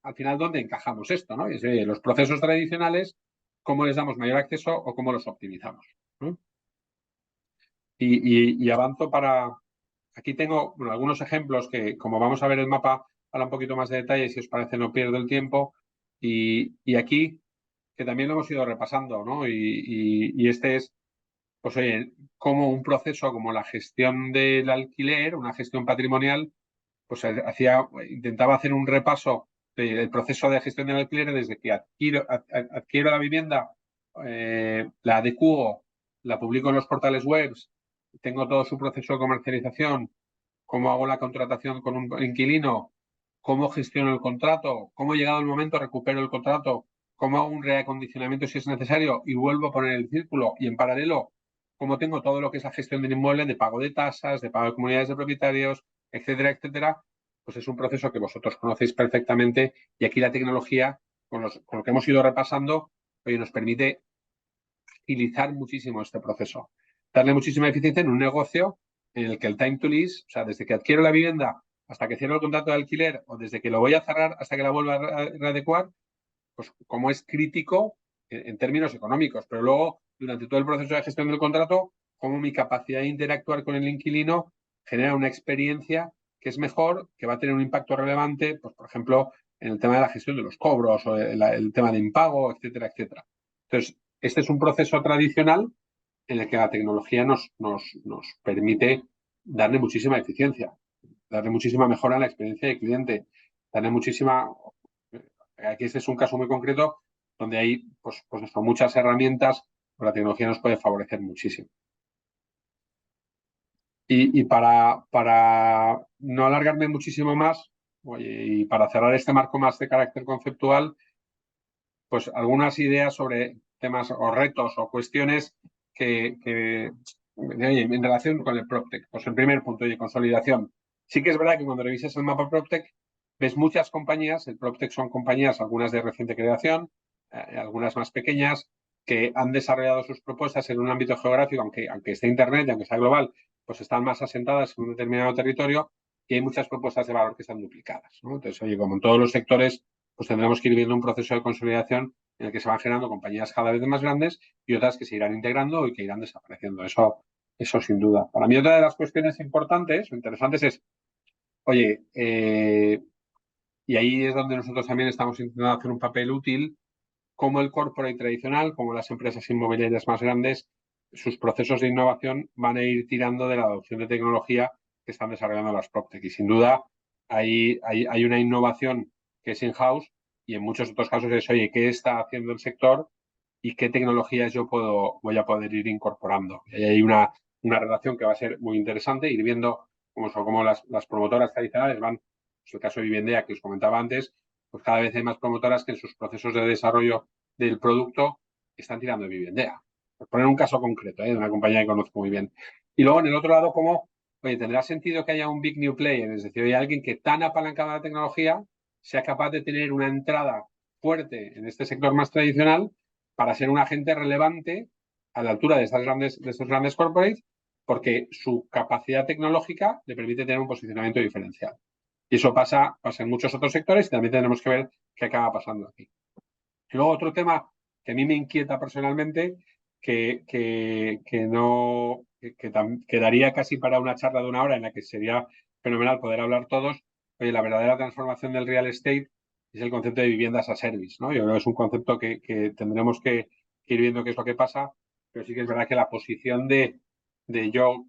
al final, ¿dónde encajamos esto, ¿no? Es, los procesos tradicionales, ¿cómo les damos mayor acceso o cómo los optimizamos, ¿no? Y avanzo para... Aquí tengo, bueno, algunos ejemplos que, como vamos a ver el mapa ahora un poquito más de detalle, si os parece no pierdo el tiempo. Y aquí, que también lo hemos ido repasando, ¿no? Y este es, pues oye, como un proceso como la gestión del alquiler, una gestión patrimonial, pues intentaba hacer un repaso del proceso de gestión del alquiler desde que adquiero la vivienda, la adecuo, la publico en los portales web, tengo todo su proceso de comercialización, cómo hago la contratación con un inquilino, cómo gestiono el contrato, cómo, llegado el momento, recupero el contrato, cómo hago un reacondicionamiento si es necesario y vuelvo a poner el círculo, y en paralelo, cómo tengo todo lo que es la gestión del inmueble, de pago de tasas, de pago de comunidades de propietarios, etcétera, etcétera. Pues es un proceso que vosotros conocéis perfectamente, y aquí la tecnología, con lo que hemos ido repasando, hoy nos permite agilizar muchísimo este proceso, darle muchísima eficiencia en un negocio en el que el time to lease, o sea, desde que adquiero la vivienda hasta que cierro el contrato de alquiler, o desde que lo voy a cerrar hasta que la vuelva a readecuar, pues como es crítico en términos económicos, pero luego, durante todo el proceso de gestión del contrato, como mi capacidad de interactuar con el inquilino genera una experiencia que es mejor, que va a tener un impacto relevante, pues por ejemplo, en el tema de la gestión de los cobros o el tema de impago, etcétera, etcétera. Entonces, este es un proceso tradicional en el que la tecnología nos permite darle muchísima eficiencia, darle muchísima mejora a la experiencia de cliente, darle muchísima... Aquí este es un caso muy concreto donde hay pues muchas herramientas, pues la tecnología nos puede favorecer muchísimo. Y para no alargarme muchísimo más, y para cerrar este marco más de carácter conceptual, pues algunas ideas sobre temas o retos o cuestiones que en relación con el PropTech. Pues el primer punto, de consolidación. Sí que es verdad que cuando revisas el mapa PropTech ves muchas compañías. El PropTech son compañías, algunas de reciente creación, algunas más pequeñas, que han desarrollado sus propuestas en un ámbito geográfico, aunque esté Internet y aunque sea global, pues están más asentadas en un determinado territorio y hay muchas propuestas de valor que están duplicadas, ¿no? Entonces, oye, como en todos los sectores, pues tendremos que ir viendo un proceso de consolidación en el que se van generando compañías cada vez más grandes y otras que se irán integrando y que irán desapareciendo. Eso sin duda. Para mí otra de las cuestiones importantes o interesantes es, oye, y ahí es donde nosotros también estamos intentando hacer un papel útil, como el corporate tradicional, como las empresas inmobiliarias más grandes, sus procesos de innovación van a ir tirando de la adopción de tecnología que están desarrollando las PropTech. Y sin duda hay una innovación que es in-house y en muchos otros casos es, oye, ¿qué está haciendo el sector y qué tecnologías yo voy a poder ir incorporando? Y hay una relación que va a ser muy interesante, ir viendo cómo las promotoras tradicionales van, pues el caso de Viviendea que os comentaba antes, pues cada vez hay más promotoras que en sus procesos de desarrollo del producto están tirando de Viviendea. Por poner un caso concreto, de una compañía que conozco muy bien. Y luego, en el otro lado, como, oye, ¿tendrá sentido que haya un big new player? Es decir, hay alguien que tan apalancado a la tecnología sea capaz de tener una entrada fuerte en este sector más tradicional para ser un agente relevante a la altura de estos grandes corporates, porque su capacidad tecnológica le permite tener un posicionamiento diferencial. Y eso pasa en muchos otros sectores y también tenemos que ver qué acaba pasando aquí. Y luego otro tema que a mí me inquieta personalmente, que daría casi para una charla de una hora en la que sería fenomenal poder hablar todos. Oye, la verdadera transformación del real estate es el concepto de viviendas a service, ¿no? Yo creo que es un concepto que tendremos que ir viendo qué es lo que pasa, pero sí que es verdad que la posición de yo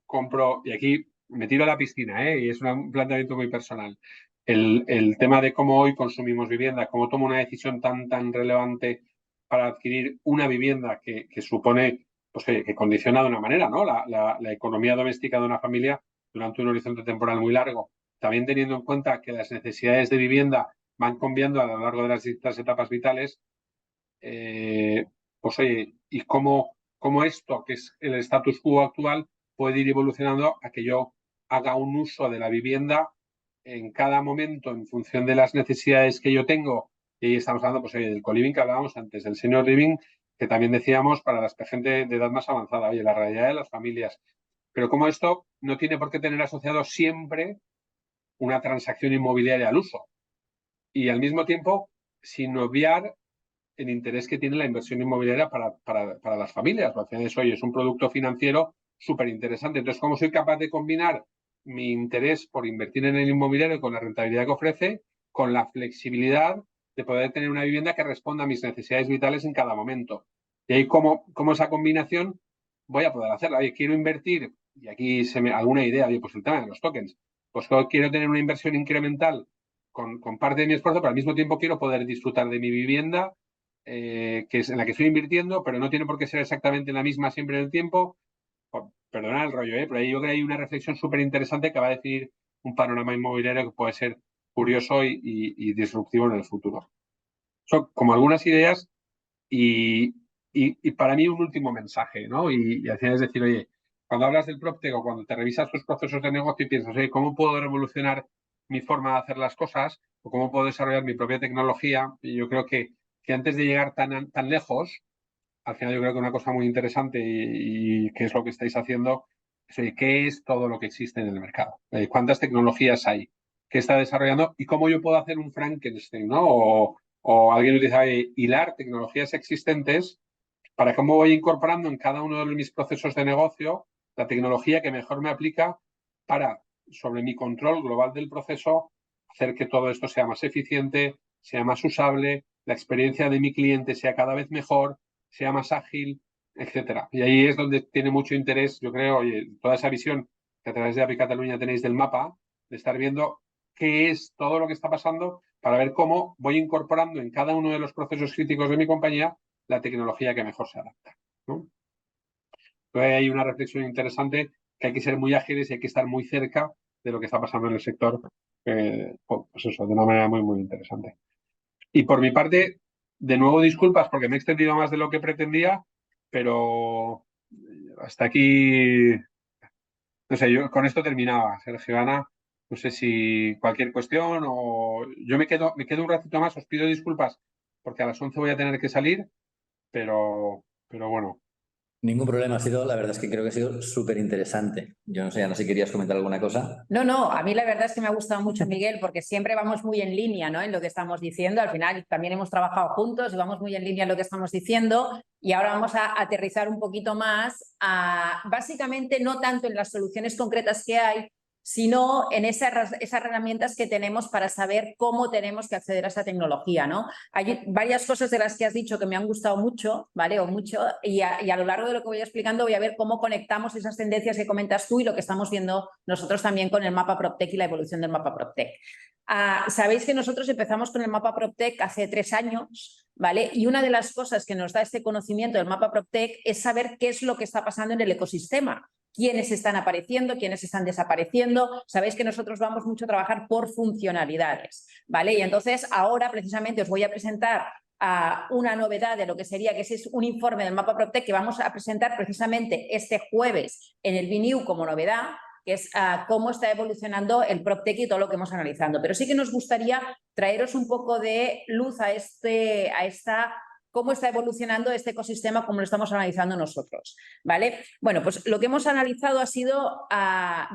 compro, y aquí me tiro a la piscina, y es un planteamiento muy personal. El tema de cómo hoy consumimos vivienda, cómo tomo una decisión tan relevante para adquirir una vivienda que supone, pues que condiciona de una manera, ¿no? La economía doméstica de una familia durante un horizonte temporal muy largo. También teniendo en cuenta que las necesidades de vivienda van cambiando a lo largo de las distintas etapas vitales, pues oye, y cómo esto, que es el status quo actual, puede ir evolucionando a que yo haga un uso de la vivienda en cada momento en función de las necesidades que yo tengo. Y ahí estamos hablando, pues, oye, del co-living que hablábamos antes, del senior living, que también decíamos para la gente de edad más avanzada, oye, la realidad de las familias. Pero como esto no tiene por qué tener asociado siempre una transacción inmobiliaria al uso. Y al mismo tiempo, sin obviar el interés que tiene la inversión inmobiliaria para las familias. Al final eso, oye, es un producto financiero súper interesante. Entonces, ¿cómo soy capaz de combinar mi interés por invertir en el inmobiliario con la rentabilidad que ofrece, con la flexibilidad de poder tener una vivienda que responda a mis necesidades vitales en cada momento? Y ahí, ¿cómo esa combinación voy a poder hacerla? Oye, quiero invertir, y aquí alguna idea, oye, pues el tema de los tokens. Pues quiero tener una inversión incremental con parte de mi esfuerzo, pero al mismo tiempo quiero poder disfrutar de mi vivienda, que es en la que estoy invirtiendo, pero no tiene por qué ser exactamente la misma siempre en el tiempo. Perdona el rollo, pero ahí yo creo que hay una reflexión súper interesante que va a definir un panorama inmobiliario que puede ser curioso y disruptivo en el futuro. Son como algunas ideas y para mí un último mensaje, ¿no? Y al final es decir, oye, cuando hablas del PropTech o cuando te revisas tus procesos de negocio y piensas, oye, ¿cómo puedo revolucionar mi forma de hacer las cosas? ¿O cómo puedo desarrollar mi propia tecnología? Y yo creo que antes de llegar tan lejos, al final yo creo que una cosa muy interesante y que es lo que estáis haciendo es, oye, ¿qué es todo lo que existe en el mercado? ¿Cuántas tecnologías hay? ¿Qué está desarrollando? ¿Y cómo yo puedo hacer un Frankenstein, ¿no? O alguien utiliza hilar tecnologías existentes para cómo voy incorporando en cada uno de mis procesos de negocio la tecnología que mejor me aplica para, sobre mi control global del proceso, hacer que todo esto sea más eficiente, sea más usable, la experiencia de mi cliente sea cada vez mejor, sea más ágil, etcétera. Y ahí es donde tiene mucho interés, yo creo, oye, toda esa visión que a través de API Cataluña tenéis del mapa, de estar viendo qué es todo lo que está pasando para ver cómo voy incorporando en cada uno de los procesos críticos de mi compañía la tecnología que mejor se adapta, ¿no? Entonces hay una reflexión interesante que hay que ser muy ágiles y hay que estar muy cerca de lo que está pasando en el sector, pues eso, de una manera muy interesante. Y por mi parte, de nuevo disculpas porque me he extendido más de lo que pretendía, pero hasta aquí, no sé, yo con esto terminaba, Sergio, Ana. No sé si cualquier cuestión o yo me quedo un ratito más, os pido disculpas porque a las 11 voy a tener que salir. pero bueno. Ningún problema, ha sido, la verdad es que creo que ha sido súper interesante. Yo no sé, Ana, si querías comentar alguna cosa. No, a mí la verdad es que me ha gustado mucho, Miguel, porque siempre vamos muy en línea, ¿no?, en lo que estamos diciendo. Al final también hemos trabajado juntos y vamos muy en línea en lo que estamos diciendo, y ahora vamos a aterrizar un poquito más básicamente no tanto en las soluciones concretas que hay, sino en esas herramientas que tenemos para saber cómo tenemos que acceder a esa tecnología, ¿no? Hay varias cosas de las que has dicho que me han gustado mucho, ¿vale? Y a lo largo de lo que voy explicando voy a ver cómo conectamos esas tendencias que comentas tú y lo que estamos viendo nosotros también con el mapa PropTech y la evolución del mapa PropTech. Sabéis que nosotros empezamos con el mapa PropTech hace 3 años, ¿vale? Y una de las cosas que nos da este conocimiento del mapa PropTech es saber qué es lo que está pasando en el ecosistema. Quiénes están apareciendo, quiénes están desapareciendo. Sabéis que nosotros vamos mucho a trabajar por funcionalidades, ¿vale? Y entonces ahora precisamente os voy a presentar una novedad de lo que sería, que es un informe del mapa PropTech que vamos a presentar precisamente este jueves en el BNew como novedad, que es cómo está evolucionando el PropTech y todo lo que hemos analizado. Pero sí que nos gustaría traeros un poco de luz a cómo está evolucionando este ecosistema, como lo estamos analizando nosotros, ¿vale? Bueno, pues lo que hemos analizado ha sido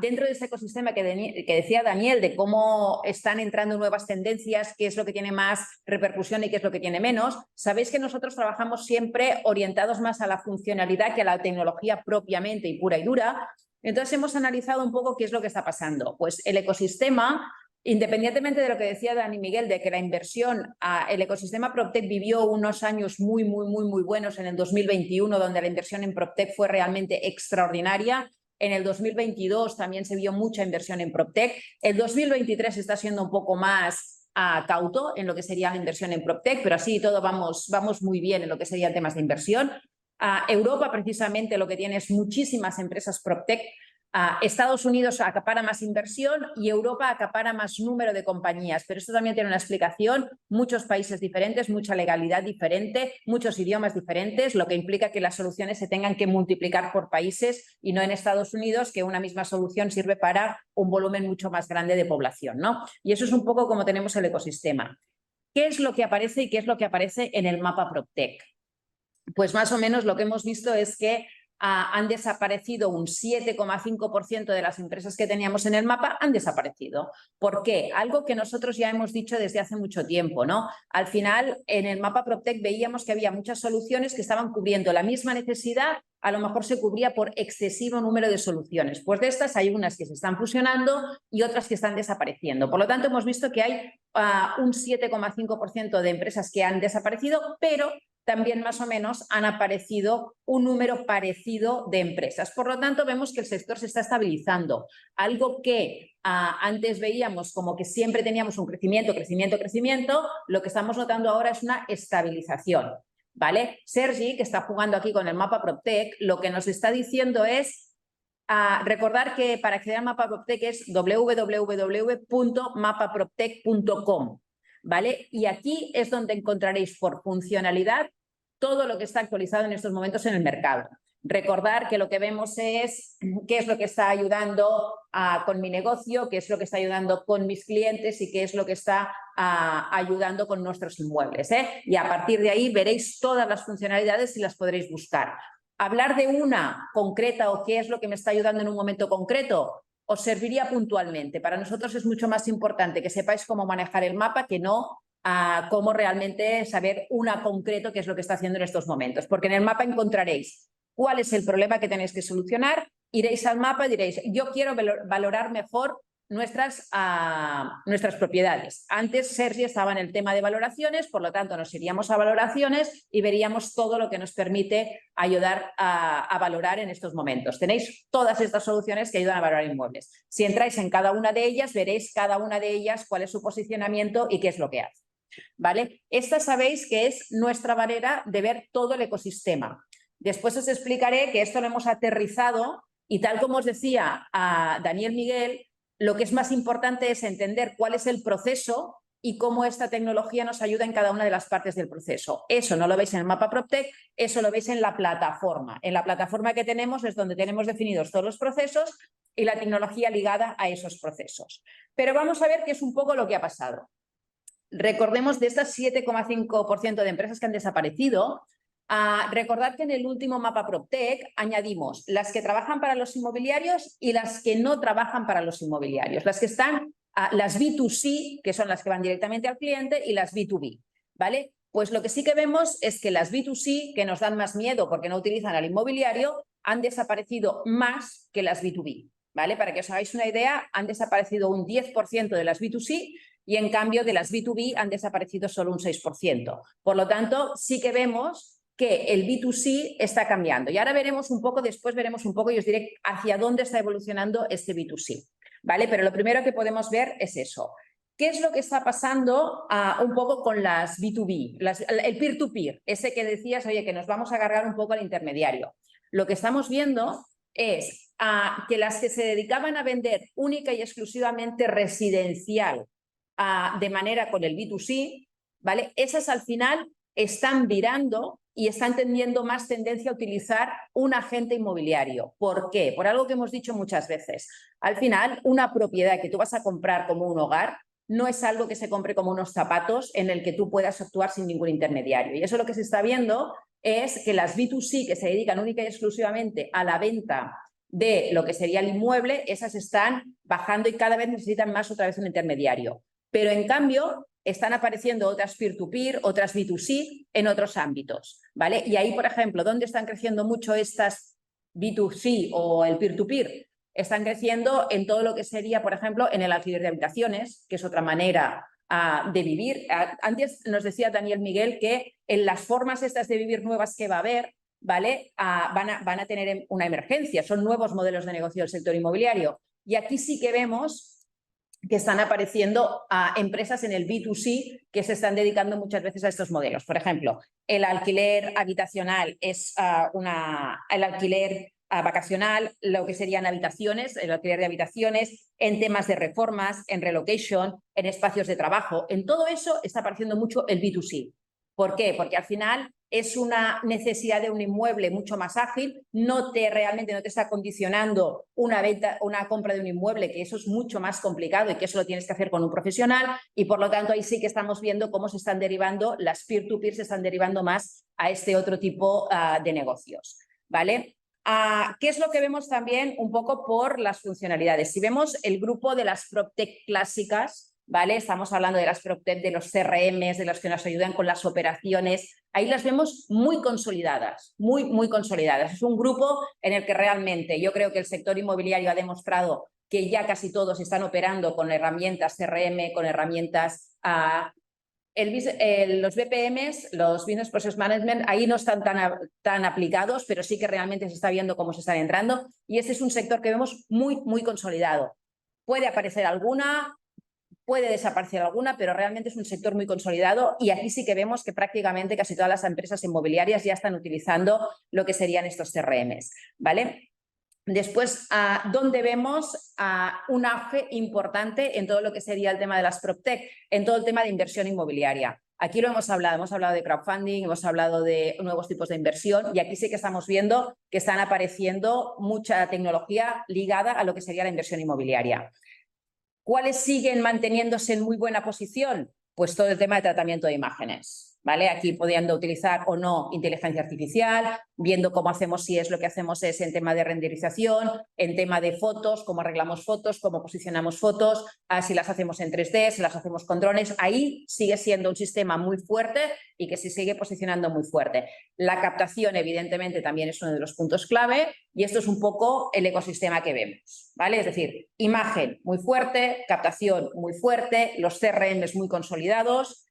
dentro de este ecosistema que decía Daniel, de cómo están entrando nuevas tendencias, qué es lo que tiene más repercusión y qué es lo que tiene menos. Sabéis que nosotros trabajamos siempre orientados más a la funcionalidad que a la tecnología propiamente y pura y dura. Entonces hemos analizado un poco qué es lo que está pasando. Pues el ecosistema, independientemente de lo que decía Dani Miguel, de que la inversión, el ecosistema PropTech vivió unos años muy buenos en el 2021, donde la inversión en PropTech fue realmente extraordinaria. En el 2022 también se vio mucha inversión en PropTech. El 2023 está siendo un poco más cauto en lo que sería la inversión en PropTech, pero así todo vamos muy bien en lo que serían temas de inversión. Europa precisamente lo que tiene es muchísimas empresas PropTech. Estados Unidos acapara más inversión y Europa acapara más número de compañías, pero esto también tiene una explicación: muchos países diferentes, mucha legalidad diferente, muchos idiomas diferentes, lo que implica que las soluciones se tengan que multiplicar por países y no en Estados Unidos, que una misma solución sirve para un volumen mucho más grande de población, ¿no? Y eso es un poco como tenemos el ecosistema. ¿Qué es lo que aparece y qué es lo que aparece en el mapa PropTech? Pues más o menos lo que hemos visto es que han desaparecido un 7,5% de las empresas que teníamos en el mapa, han desaparecido. ¿Por qué? Algo que nosotros ya hemos dicho desde hace mucho tiempo, ¿no? Al final, en el mapa PropTech veíamos que había muchas soluciones que estaban cubriendo la misma necesidad, a lo mejor se cubría por excesivo número de soluciones. Pues de estas hay unas que se están fusionando y otras que están desapareciendo. Por lo tanto, hemos visto que hay un 7,5% de empresas que han desaparecido, pero también más o menos han aparecido un número parecido de empresas. Por lo tanto, vemos que el sector se está estabilizando. Algo que antes veíamos como que siempre teníamos un crecimiento, lo que estamos notando ahora es una estabilización, ¿vale? Sergi, que está jugando aquí con el mapa PropTech, lo que nos está diciendo es recordar que para acceder al mapa PropTech es www.mapaproptech.com. ¿Vale? Y aquí es donde encontraréis por funcionalidad todo lo que está actualizado en estos momentos en el mercado. Recordar que lo que vemos es qué es lo que está ayudando con mi negocio, qué es lo que está ayudando con mis clientes y qué es lo que está ayudando con nuestros inmuebles, ¿eh? Y a partir de ahí veréis todas las funcionalidades y las podréis buscar. Hablar de una concreta o qué es lo que me está ayudando en un momento concreto os serviría puntualmente. Para nosotros es mucho más importante que sepáis cómo manejar el mapa que no cómo realmente saber una concreto qué es lo que está haciendo en estos momentos. Porque en el mapa encontraréis cuál es el problema que tenéis que solucionar, iréis al mapa y diréis, yo quiero valorar mejor nuestras propiedades. Antes Sergi estaba en el tema de valoraciones, por lo tanto nos iríamos a valoraciones y veríamos todo lo que nos permite ayudar a valorar en estos momentos. Tenéis todas estas soluciones que ayudan a valorar inmuebles. Si entráis en cada una de ellas, veréis cada una de ellas cuál es su posicionamiento y qué es lo que hace, ¿vale? Esta sabéis que es nuestra manera de ver todo el ecosistema. Después os explicaré que esto lo hemos aterrizado y tal como os decía a Daniel Miguel, lo que es más importante es entender cuál es el proceso y cómo esta tecnología nos ayuda en cada una de las partes del proceso. Eso no lo veis en el mapa PropTech, eso lo veis en la plataforma. En la plataforma que tenemos es donde tenemos definidos todos los procesos y la tecnología ligada a esos procesos. Pero vamos a ver qué es un poco lo que ha pasado. Recordemos, de estas 7,5% de empresas que han desaparecido, Recordad que en el último mapa PropTech añadimos las que trabajan para los inmobiliarios y las que no trabajan para los inmobiliarios. Las que están, las B2C, que son las que van directamente al cliente, y las B2B, ¿vale? Pues lo que sí que vemos es que las B2C, que nos dan más miedo porque no utilizan al inmobiliario, han desaparecido más que las B2B, ¿vale? Para que os hagáis una idea, han desaparecido un 10% de las B2C y en cambio de las B2B han desaparecido solo un 6%. Por lo tanto, sí que vemos que el B2C está cambiando. Y ahora veremos un poco, después veremos un poco y os diré hacia dónde está evolucionando este B2C, ¿vale? Pero lo primero que podemos ver es eso. ¿Qué es lo que está pasando un poco con las B2B, el peer-to-peer? Ese que decías, oye, que nos vamos a cargar un poco al intermediario. Lo que estamos viendo es que las que se dedicaban a vender única y exclusivamente residencial de manera con el B2C, ¿vale? Esas al final están virando y están teniendo más tendencia a utilizar un agente inmobiliario. ¿Por qué? Por algo que hemos dicho muchas veces. Al final, una propiedad que tú vas a comprar como un hogar no es algo que se compre como unos zapatos en el que tú puedas actuar sin ningún intermediario. Y eso lo que se está viendo es que las B2C que se dedican única y exclusivamente a la venta de lo que sería el inmueble, esas están bajando y cada vez necesitan más otra vez un intermediario. Pero en cambio están apareciendo otras peer-to-peer, otras B2C en otros ámbitos, ¿vale? Y ahí, por ejemplo, ¿dónde están creciendo mucho estas B2C o el peer-to-peer? Están creciendo en todo lo que sería, por ejemplo, en el alquiler de habitaciones, que es otra manera de vivir. Antes nos decía Daniel Miguel que en las formas estas de vivir nuevas que va a haber, ¿vale? Van a tener una emergencia, son nuevos modelos de negocio del sector inmobiliario. Y aquí sí que vemos que están apareciendo empresas en el B2C que se están dedicando muchas veces a estos modelos. Por ejemplo, el alquiler habitacional es el alquiler vacacional, lo que serían habitaciones, el alquiler de habitaciones, en temas de reformas, en relocation, en espacios de trabajo. En todo eso está apareciendo mucho el B2C. ¿Por qué? Porque al final es una necesidad de un inmueble mucho más ágil, realmente no te está condicionando una venta, una compra de un inmueble, que eso es mucho más complicado y que eso lo tienes que hacer con un profesional, y por lo tanto ahí sí que estamos viendo cómo se están derivando, las peer-to-peer se están derivando más a este otro tipo de negocios, ¿vale? ¿Qué es lo que vemos también un poco por las funcionalidades? Si vemos el grupo de las PropTech clásicas, ¿vale? Estamos hablando de las PropTech, de los CRMs, de los que nos ayudan con las operaciones. Ahí las vemos muy consolidadas, muy consolidadas. Es un grupo en el que realmente yo creo que el sector inmobiliario ha demostrado que ya casi todos están operando con herramientas CRM, con herramientas... los BPMs, los Business Process Management, ahí no están tan aplicados, pero sí que realmente se está viendo cómo se están entrando. Y este es un sector que vemos muy consolidado. Puede aparecer alguna... Puede desaparecer alguna, pero realmente es un sector muy consolidado y aquí sí que vemos que prácticamente casi todas las empresas inmobiliarias ya están utilizando lo que serían estos CRMs, ¿vale? Después, ¿dónde vemos un auge importante en todo lo que sería el tema de las PropTech, en todo el tema de inversión inmobiliaria? Aquí lo hemos hablado de crowdfunding, hemos hablado de nuevos tipos de inversión y aquí sí que estamos viendo que están apareciendo mucha tecnología ligada a lo que sería la inversión inmobiliaria. ¿Cuáles siguen manteniéndose en muy buena posición? Pues todo el tema de tratamiento de imágenes, ¿vale? Aquí pudiendo utilizar o no inteligencia artificial, viendo cómo hacemos, si es lo que hacemos es en tema de renderización, en tema de fotos, cómo arreglamos fotos, cómo posicionamos fotos, si las hacemos en 3D, si las hacemos con drones. Ahí sigue siendo un sistema muy fuerte y que se sigue posicionando muy fuerte. La captación, evidentemente, también es uno de los puntos clave y esto es un poco el ecosistema que vemos, ¿vale? Es decir, imagen muy fuerte, captación muy fuerte, los CRMs muy consolidados,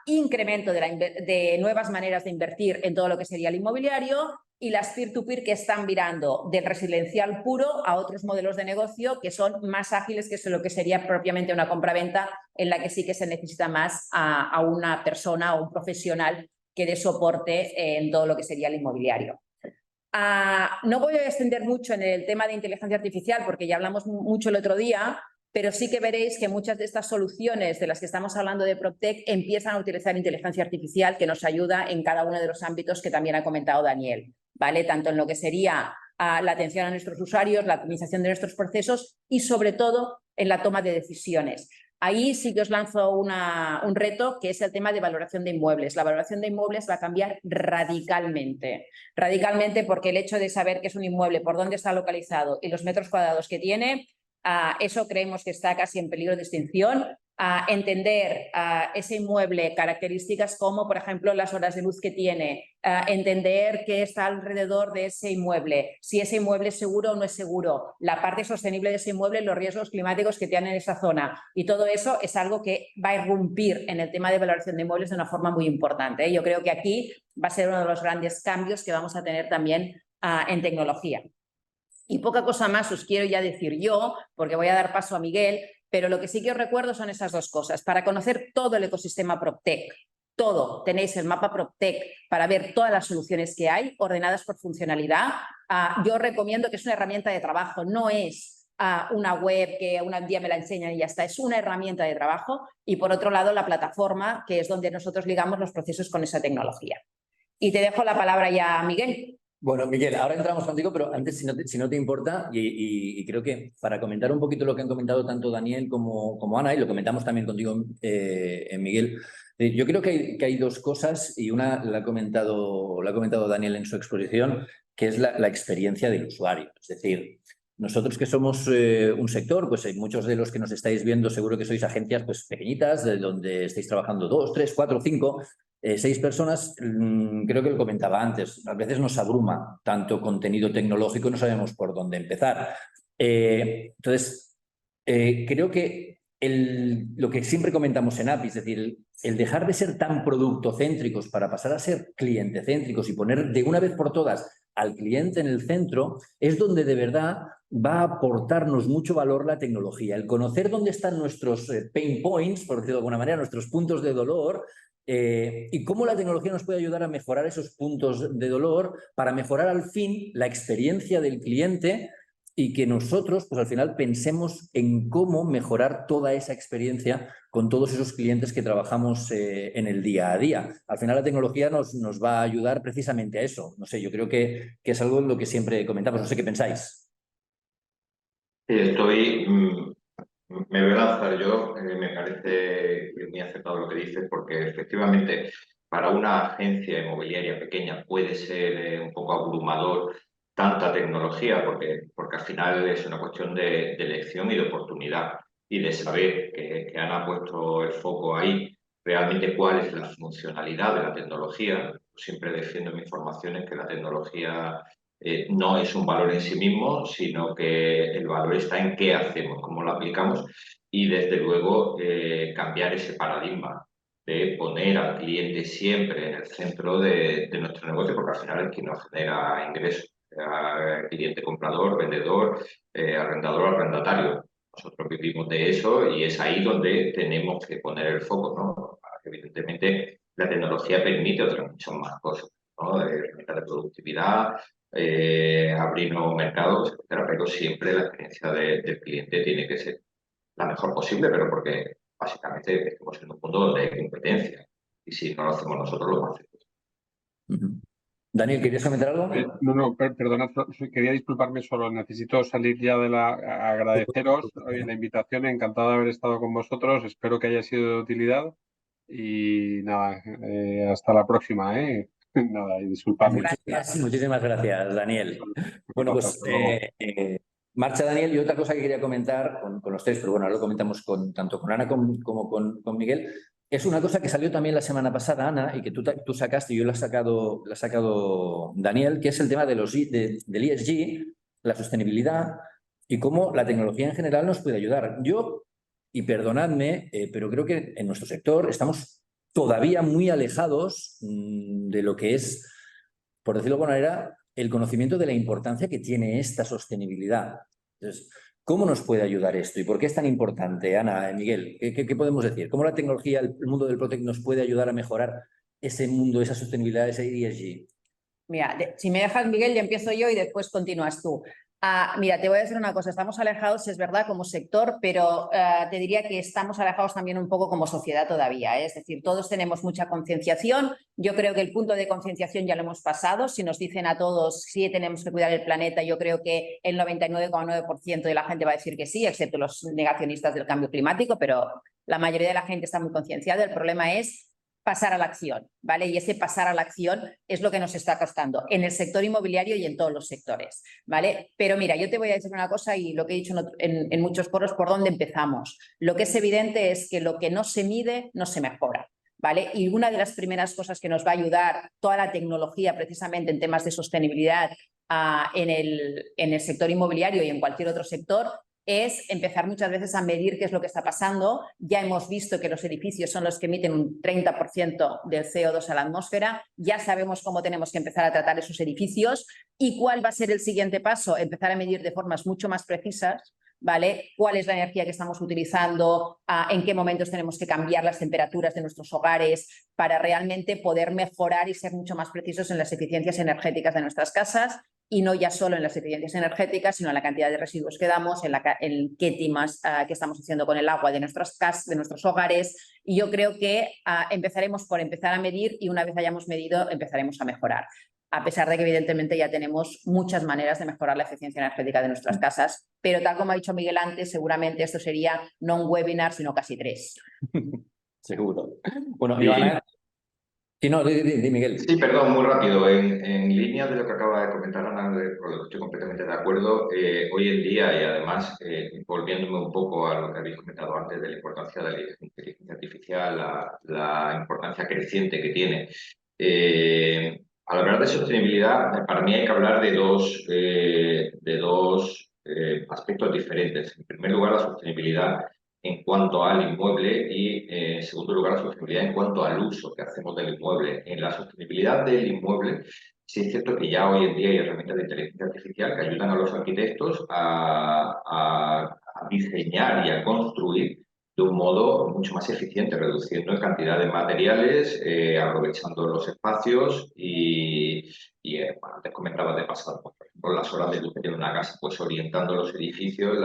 incremento de nuevas maneras de invertir en todo lo que sería el inmobiliario y las peer-to-peer que están virando del residencial puro a otros modelos de negocio que son más ágiles que lo que sería propiamente una compra-venta en la que sí que se necesita más a una persona o un profesional que dé soporte en todo lo que sería el inmobiliario. No voy a extender mucho en el tema de inteligencia artificial porque ya hablamos mucho el otro día, pero sí que veréis que muchas de estas soluciones de las que estamos hablando de PropTech empiezan a utilizar inteligencia artificial que nos ayuda en cada uno de los ámbitos que también ha comentado Daniel, ¿vale? Tanto en lo que sería la atención a nuestros usuarios, la optimización de nuestros procesos y sobre todo en la toma de decisiones. Ahí sí que os lanzo un reto, que es el tema de valoración de inmuebles. La valoración de inmuebles va a cambiar radicalmente. Radicalmente porque el hecho de saber qué es un inmueble, por dónde está localizado y los metros cuadrados que tiene, eso creemos que está casi en peligro de extinción. Entender ese inmueble, características como, por ejemplo, las horas de luz que tiene, entender qué está alrededor de ese inmueble, si ese inmueble es seguro o no es seguro, la parte sostenible de ese inmueble, los riesgos climáticos que tienen en esa zona. Y todo eso es algo que va a irrumpir en el tema de valoración de inmuebles de una forma muy importante. Yo creo que aquí va a ser uno de los grandes cambios que vamos a tener también en tecnología. Y poca cosa más os quiero ya decir yo, porque voy a dar paso a Miguel, pero lo que sí que os recuerdo son esas dos cosas. Para conocer todo el ecosistema PropTech, todo, tenéis el mapa PropTech para ver todas las soluciones que hay, ordenadas por funcionalidad. Yo os recomiendo que es una herramienta de trabajo, no es una web que un día me la enseñan y ya está, es una herramienta de trabajo. Y por otro lado, la plataforma, que es donde nosotros ligamos los procesos con esa tecnología. Y te dejo la palabra ya, Miguel. Bueno, Miguel, ahora entramos contigo, pero antes, si no te importa, y creo que para comentar un poquito lo que han comentado tanto Daniel como Ana, y lo comentamos también contigo, Miguel, yo creo que hay dos cosas, y una la ha comentado Daniel en su exposición, que es la experiencia del usuario. Es decir, nosotros que somos un sector, pues muchos de los que nos estáis viendo seguro que sois agencias pues, pequeñitas, de donde estáis trabajando 2, 3, 4, 5... 6 personas, creo que lo comentaba antes, a veces nos abruma tanto contenido tecnológico y no sabemos por dónde empezar. Entonces, creo que lo que siempre comentamos en API, es decir, el dejar de ser tan productocéntricos para pasar a ser clientecéntricos y poner de una vez por todas al cliente en el centro, es donde de verdad va a aportarnos mucho valor la tecnología. El conocer dónde están nuestros pain points, por decirlo de alguna manera, nuestros puntos de dolor, y cómo la tecnología nos puede ayudar a mejorar esos puntos de dolor para mejorar al fin la experiencia del cliente y que nosotros, pues al final, pensemos en cómo mejorar toda esa experiencia con todos esos clientes que trabajamos en el día a día. Al final, la tecnología nos va a ayudar precisamente a eso. No sé, yo creo que es algo en lo que siempre comentamos. No sé qué pensáis. Me voy a lanzar yo, me parece muy acertado lo que dices, porque efectivamente para una agencia inmobiliaria pequeña puede ser un poco abrumador tanta tecnología, porque al final es una cuestión de elección y de oportunidad y de saber que Ana puesto el foco ahí, realmente cuál es la funcionalidad de la tecnología. Siempre defiendo en mis formaciones que la tecnología no es un valor en sí mismo, sino que el valor está en qué hacemos, cómo lo aplicamos y desde luego cambiar ese paradigma de poner al cliente siempre en el centro de nuestro negocio, porque al final es quien nos genera ingresos, cliente comprador, vendedor, arrendador, arrendatario. Nosotros vivimos de eso y es ahí donde tenemos que poner el foco, ¿no? Evidentemente, la tecnología permite otras muchas más cosas, ¿no? Herramientas de productividad, abrir nuevos mercados, etcétera, pero siempre la experiencia del cliente tiene que ser la mejor posible, pero porque básicamente estamos en un mundo donde hay competencia y si no lo hacemos nosotros, lo hacemos. Daniel, ¿querías comentar algo? No, perdonad, quería disculparme solo, necesito salir ya agradeceros la invitación, encantado de haber estado con vosotros, espero que haya sido de utilidad y nada, hasta la próxima, Nada, y disculpadme. Muchísimas gracias, Daniel. Bueno, pues marcha Daniel, y otra cosa que quería comentar con los tres, pero bueno, ahora lo comentamos tanto con Ana como con Miguel. Es una cosa que salió también la semana pasada, Ana, y que tú sacaste y yo la ha sacado Daniel, que es el tema del ESG, la sostenibilidad y cómo la tecnología en general nos puede ayudar. Yo, y perdonadme, pero creo que en nuestro sector estamos todavía muy alejados de lo que es, por decirlo de alguna manera, el conocimiento de la importancia que tiene esta sostenibilidad. Entonces, ¿cómo nos puede ayudar esto? ¿Y por qué es tan importante, Ana, Miguel? ¿Qué podemos decir? ¿Cómo la tecnología, el mundo del PropTech nos puede ayudar a mejorar ese mundo, esa sostenibilidad, ese ESG? Mira, si me dejas, Miguel, ya empiezo yo y después continúas tú. Mira, te voy a decir una cosa, estamos alejados, es verdad, como sector, pero te diría que estamos alejados también un poco como sociedad todavía, ¿eh? Es decir, todos tenemos mucha concienciación. Yo creo que el punto de concienciación ya lo hemos pasado. Si nos dicen a todos sí tenemos que cuidar el planeta, yo creo que el 99,9% de la gente va a decir que sí, excepto los negacionistas del cambio climático, pero la mayoría de la gente está muy concienciada. El problema es pasar a la acción, ¿vale? Y ese pasar a la acción es lo que nos está costando en el sector inmobiliario y en todos los sectores, ¿vale? Pero mira, yo te voy a decir una cosa y lo que he dicho en muchos foros, ¿por dónde empezamos? Lo que es evidente es que lo que no se mide no se mejora, ¿vale? Y una de las primeras cosas que nos va a ayudar toda la tecnología precisamente en temas de sostenibilidad en el sector inmobiliario y en cualquier otro sector es empezar muchas veces a medir qué es lo que está pasando. Ya hemos visto que los edificios son los que emiten un 30% del CO2 a la atmósfera. Ya sabemos cómo tenemos que empezar a tratar esos edificios y cuál va a ser el siguiente paso, empezar a medir de formas mucho más precisas, ¿vale? ¿Cuál es la energía que estamos utilizando? ¿En qué momentos tenemos que cambiar las temperaturas de nuestros hogares para realmente poder mejorar y ser mucho más precisos en las eficiencias energéticas de nuestras casas? Y no ya solo en las eficiencias energéticas, sino en la cantidad de residuos que damos, en qué timas que estamos haciendo con el agua de nuestras casas, de nuestros hogares. Y yo creo que empezaremos por empezar a medir y una vez hayamos medido empezaremos a mejorar. A pesar de que evidentemente ya tenemos muchas maneras de mejorar la eficiencia energética de nuestras casas, pero tal como ha dicho Miguel antes, seguramente esto sería no un webinar, sino casi 3. Seguro. Bueno, Ivana. Sí, no, di, Miguel. Sí, perdón, muy rápido. En línea de lo que acaba de comentar Ana, con lo que estoy completamente de acuerdo, hoy en día, y además volviéndome un poco a lo que habéis comentado antes de la importancia de la inteligencia artificial, la importancia creciente que tiene. Al hablar de sostenibilidad, para mí hay que hablar de dos aspectos diferentes. En primer lugar, la sostenibilidad en cuanto al inmueble y, en segundo lugar, la sostenibilidad en cuanto al uso que hacemos del inmueble. En la sostenibilidad del inmueble, sí es cierto que ya hoy en día hay herramientas de inteligencia artificial que ayudan a los arquitectos a diseñar y a construir de un modo mucho más eficiente, reduciendo en cantidad de materiales, aprovechando los espacios bueno, antes comentaba de pasado, por ejemplo, las horas de luz que tiene una casa, pues orientando los edificios,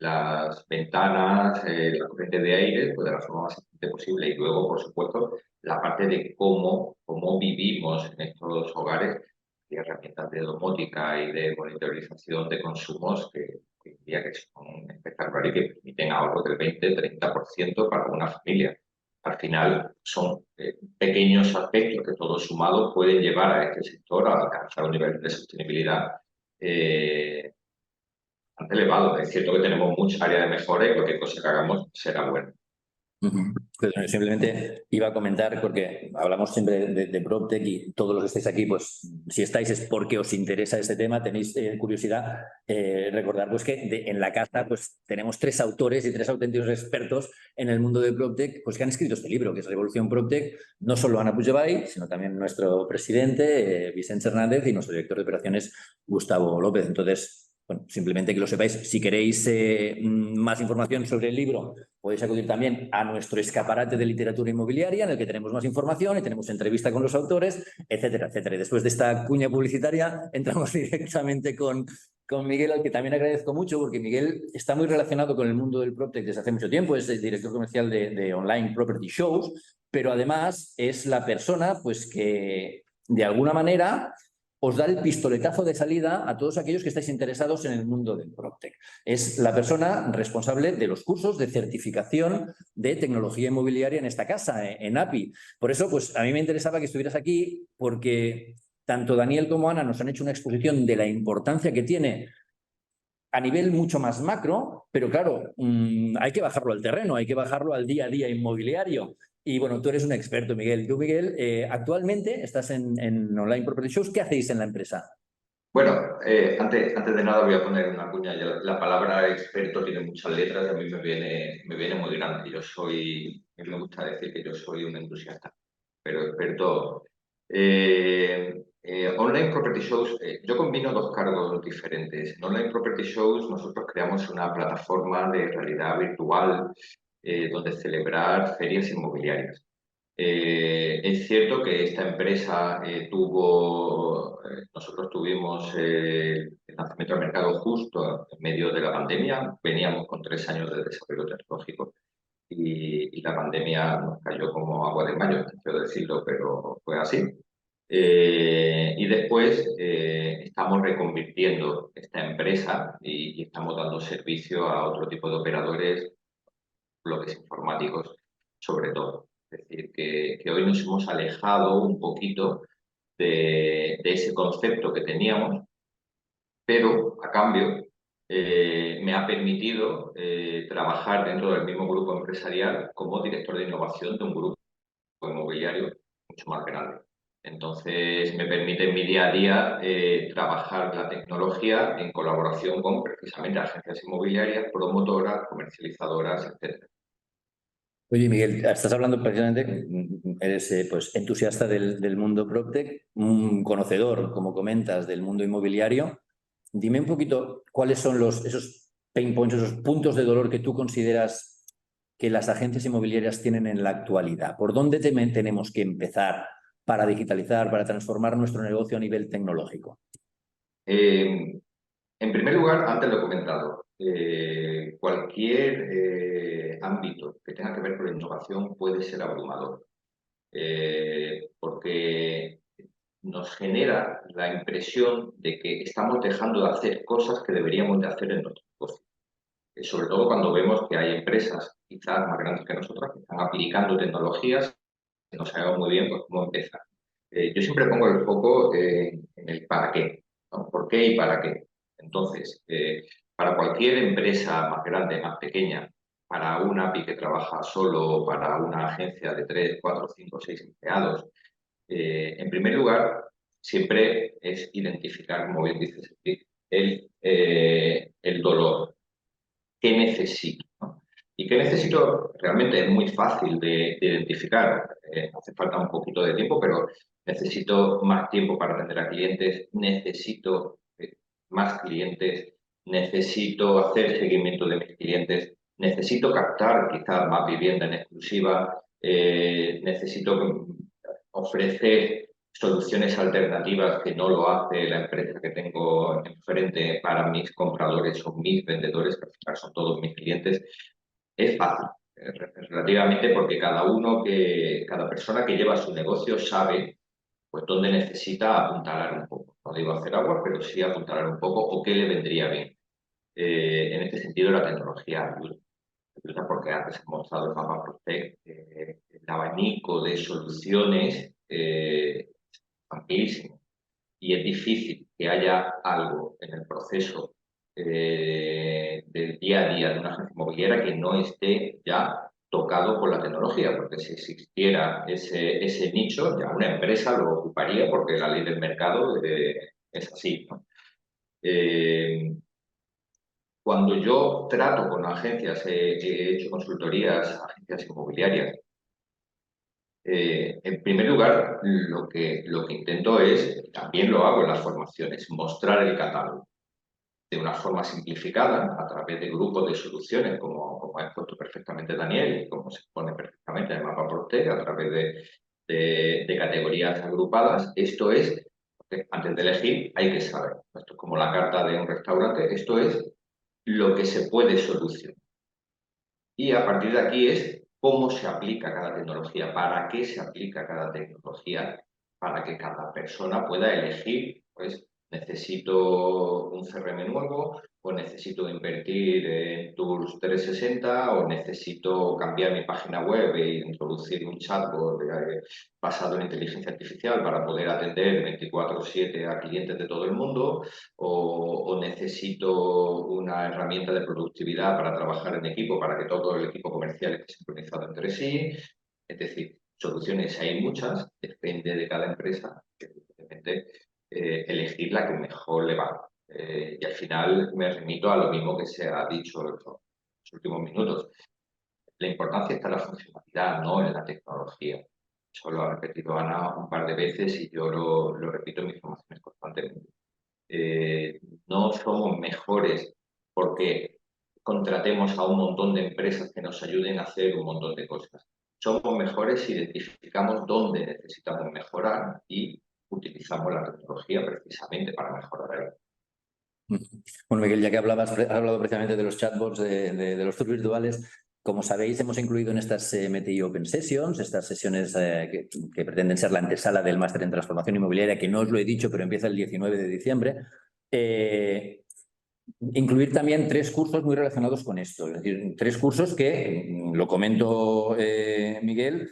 las ventanas, la corriente de aire, pues de la forma más eficiente posible. Y luego, por supuesto, la parte de cómo vivimos en estos hogares y herramientas de domótica y de monitorización de consumos que diría que son espectaculares y que permiten ahorros del 20-30% para una familia. Al final son pequeños aspectos que todos sumados pueden llevar a este sector a alcanzar un nivel de sostenibilidad bastante elevado. Es cierto que tenemos mucha área de mejora y cualquier cosa que hagamos será buena. Pues simplemente iba a comentar, porque hablamos siempre de PropTech y todos los que estáis aquí, pues si estáis es porque os interesa este tema, tenéis curiosidad, recordar pues que en la casa pues tenemos 3 autores y 3 auténticos expertos en el mundo de PropTech pues que han escrito este libro, que es Revolución PropTech, no solo Ana Puigdevall, sino también nuestro presidente, Vicente Hernández, y nuestro director de operaciones, Gustavo López. Entonces, bueno, simplemente que lo sepáis. Si queréis más información sobre el libro, podéis acudir también a nuestro escaparate de literatura inmobiliaria, en el que tenemos más información y tenemos entrevista con los autores, etcétera, etcétera. Y después de esta cuña publicitaria, entramos directamente con Miguel, al que también agradezco mucho, porque Miguel está muy relacionado con el mundo del PropTech desde hace mucho tiempo, es el director comercial de Online Property Shows, pero además es la persona pues, que de alguna manera os da el pistoletazo de salida a todos aquellos que estáis interesados en el mundo del PropTech. Es la persona responsable de los cursos de certificación de tecnología inmobiliaria en esta casa, en API. Por eso, pues a mí me interesaba que estuvieras aquí, porque tanto Daniel como Ana nos han hecho una exposición de la importancia que tiene a nivel mucho más macro, pero claro, hay que bajarlo al terreno, hay que bajarlo al día a día inmobiliario. Y bueno, tú eres un experto, Miguel. Tú, Miguel, actualmente estás en Online Property Shows. ¿Qué hacéis en la empresa? Bueno, antes de nada voy a poner una cuña. La palabra experto tiene muchas letras y a mí me viene muy grande. A mí me gusta decir que yo soy un entusiasta, pero experto. Online Property Shows, yo combino 2 cargos diferentes. En Online Property Shows nosotros creamos una plataforma de realidad virtual donde celebrar ferias inmobiliarias. Es cierto que esta empresa tuvo nosotros tuvimos el lanzamiento al mercado justo en medio de la pandemia. Veníamos con 3 años de desarrollo tecnológico y la pandemia nos cayó como agua de mayo, quiero decirlo, pero fue así. Y después estamos reconvirtiendo esta empresa y estamos dando servicio a otro tipo de operadores, bloques informáticos sobre todo. Es decir, que hoy nos hemos alejado un poquito de ese concepto que teníamos, pero a cambio me ha permitido trabajar dentro del mismo grupo empresarial como director de innovación de un grupo inmobiliario mucho más grande. Entonces, me permite en mi día a día trabajar la tecnología en colaboración con precisamente agencias inmobiliarias, promotoras, comercializadoras, etc. Oye, Miguel, estás hablando precisamente, eres pues, entusiasta del mundo PropTech, un conocedor, como comentas, del mundo inmobiliario. Dime un poquito cuáles son esos pain points, esos puntos de dolor que tú consideras que las agencias inmobiliarias tienen en la actualidad. ¿Por dónde tenemos que empezar para digitalizar, para transformar nuestro negocio a nivel tecnológico? En primer lugar, antes lo he comentado, cualquier ámbito que tenga que ver con la innovación puede ser abrumador, porque nos genera la impresión de que estamos dejando de hacer cosas que deberíamos de hacer en nuestro negocio. Sobre todo cuando vemos que hay empresas, quizás más grandes que nosotras, que están aplicando tecnologías que no sabemos muy bien pues, cómo empezar. Yo siempre pongo el foco en el para qué, ¿no? ¿Por qué y para qué? Entonces, para cualquier empresa más grande, más pequeña, para un API que trabaja solo, para una agencia de 3, 4, 5, 6 empleados, en primer lugar, siempre es identificar, como bien dices, el dolor. ¿Qué necesito? ¿No? ¿Y qué necesito? Realmente es muy fácil de identificar. Hace falta un poquito de tiempo, pero necesito más tiempo para atender a clientes, necesito más clientes, necesito hacer seguimiento de mis clientes, necesito captar quizás más vivienda en exclusiva, necesito ofrecer soluciones alternativas que no lo hace la empresa que tengo enfrente para mis compradores o mis vendedores, que al final son todos mis clientes. Es fácil, relativamente, porque cada persona que lleva su negocio sabe pues dónde necesita apuntalar un poco. No digo hacer agua, pero sí apuntalar un poco o qué le vendría bien. En este sentido, la tecnología ayuda porque antes hemos mostrado el mapa PropTech, el abanico de soluciones amplísimo y es difícil que haya algo en el proceso del día a día de una agencia inmobiliaria que no esté ya tocado por la tecnología, porque si existiera ese nicho, ya una empresa lo ocuparía porque la ley del mercado es así, ¿no? Cuando yo trato con agencias, he hecho consultorías a agencias inmobiliarias. En primer lugar, lo que intento es, también lo hago en las formaciones, mostrar el catálogo de una forma simplificada a través de grupos de soluciones, como ha expuesto perfectamente Daniel y como se pone perfectamente en el mapa PropTech, a través de categorías agrupadas. Esto es, porque antes de elegir hay que saber. Esto es como la carta de un restaurante, esto es lo que se puede solucionar. Y a partir de aquí es cómo se aplica cada tecnología, para qué se aplica cada tecnología, para que cada persona pueda elegir, pues necesito un CRM nuevo, o necesito invertir en Tools 360, o necesito cambiar mi página web e introducir un chatbot basado en inteligencia artificial para poder atender 24/7 a clientes de todo el mundo, o necesito una herramienta de productividad para trabajar en equipo, para que todo el equipo comercial esté sincronizado entre sí. Es decir, soluciones hay muchas, depende de cada empresa, evidentemente, elegir la que mejor le va. Y al final me remito a lo mismo que se ha dicho en los últimos minutos. La importancia está en la funcionalidad, no en la tecnología. Eso lo ha repetido Ana un par de veces y yo lo repito en mis formaciones constantemente. No somos mejores porque contratemos a un montón de empresas que nos ayuden a hacer un montón de cosas. Somos mejores si identificamos dónde necesitamos mejorar y utilizamos la tecnología precisamente para mejorar ahí. Bueno, Miguel, ya que has hablado precisamente de los chatbots, de los tours virtuales, como sabéis, hemos incluido en estas MTI Open Sessions, estas sesiones que pretenden ser la antesala del máster en transformación inmobiliaria, que no os lo he dicho, pero empieza el 19 de diciembre, incluir también 3 cursos muy relacionados con esto. Es decir, 3 cursos que, lo comento Miguel,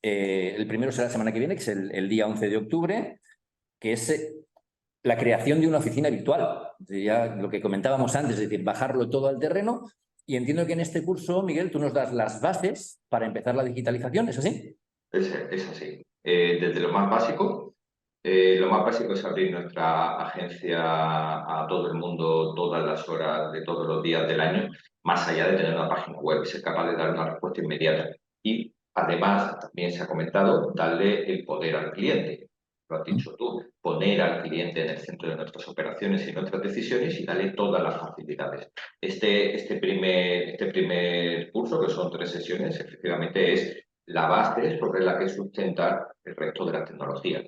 el primero será la semana que viene, que es el día 11 de octubre, que es la creación de una oficina virtual. Ya lo que comentábamos antes, es decir, bajarlo todo al terreno. Y entiendo que en este curso, Miguel, tú nos das las bases para empezar la digitalización, ¿es así? Es así. Desde lo más básico es abrir nuestra agencia a todo el mundo, todas las horas de todos los días del año, más allá de tener una página web, ser capaz de dar una respuesta inmediata. Y además, también se ha comentado, darle el poder al cliente. Lo has dicho tú, poner al cliente en el centro de nuestras operaciones y nuestras decisiones y darle todas las facilidades. Este primer curso, que son 3 sesiones, efectivamente es la base sobre la que sustentar el resto de la tecnología,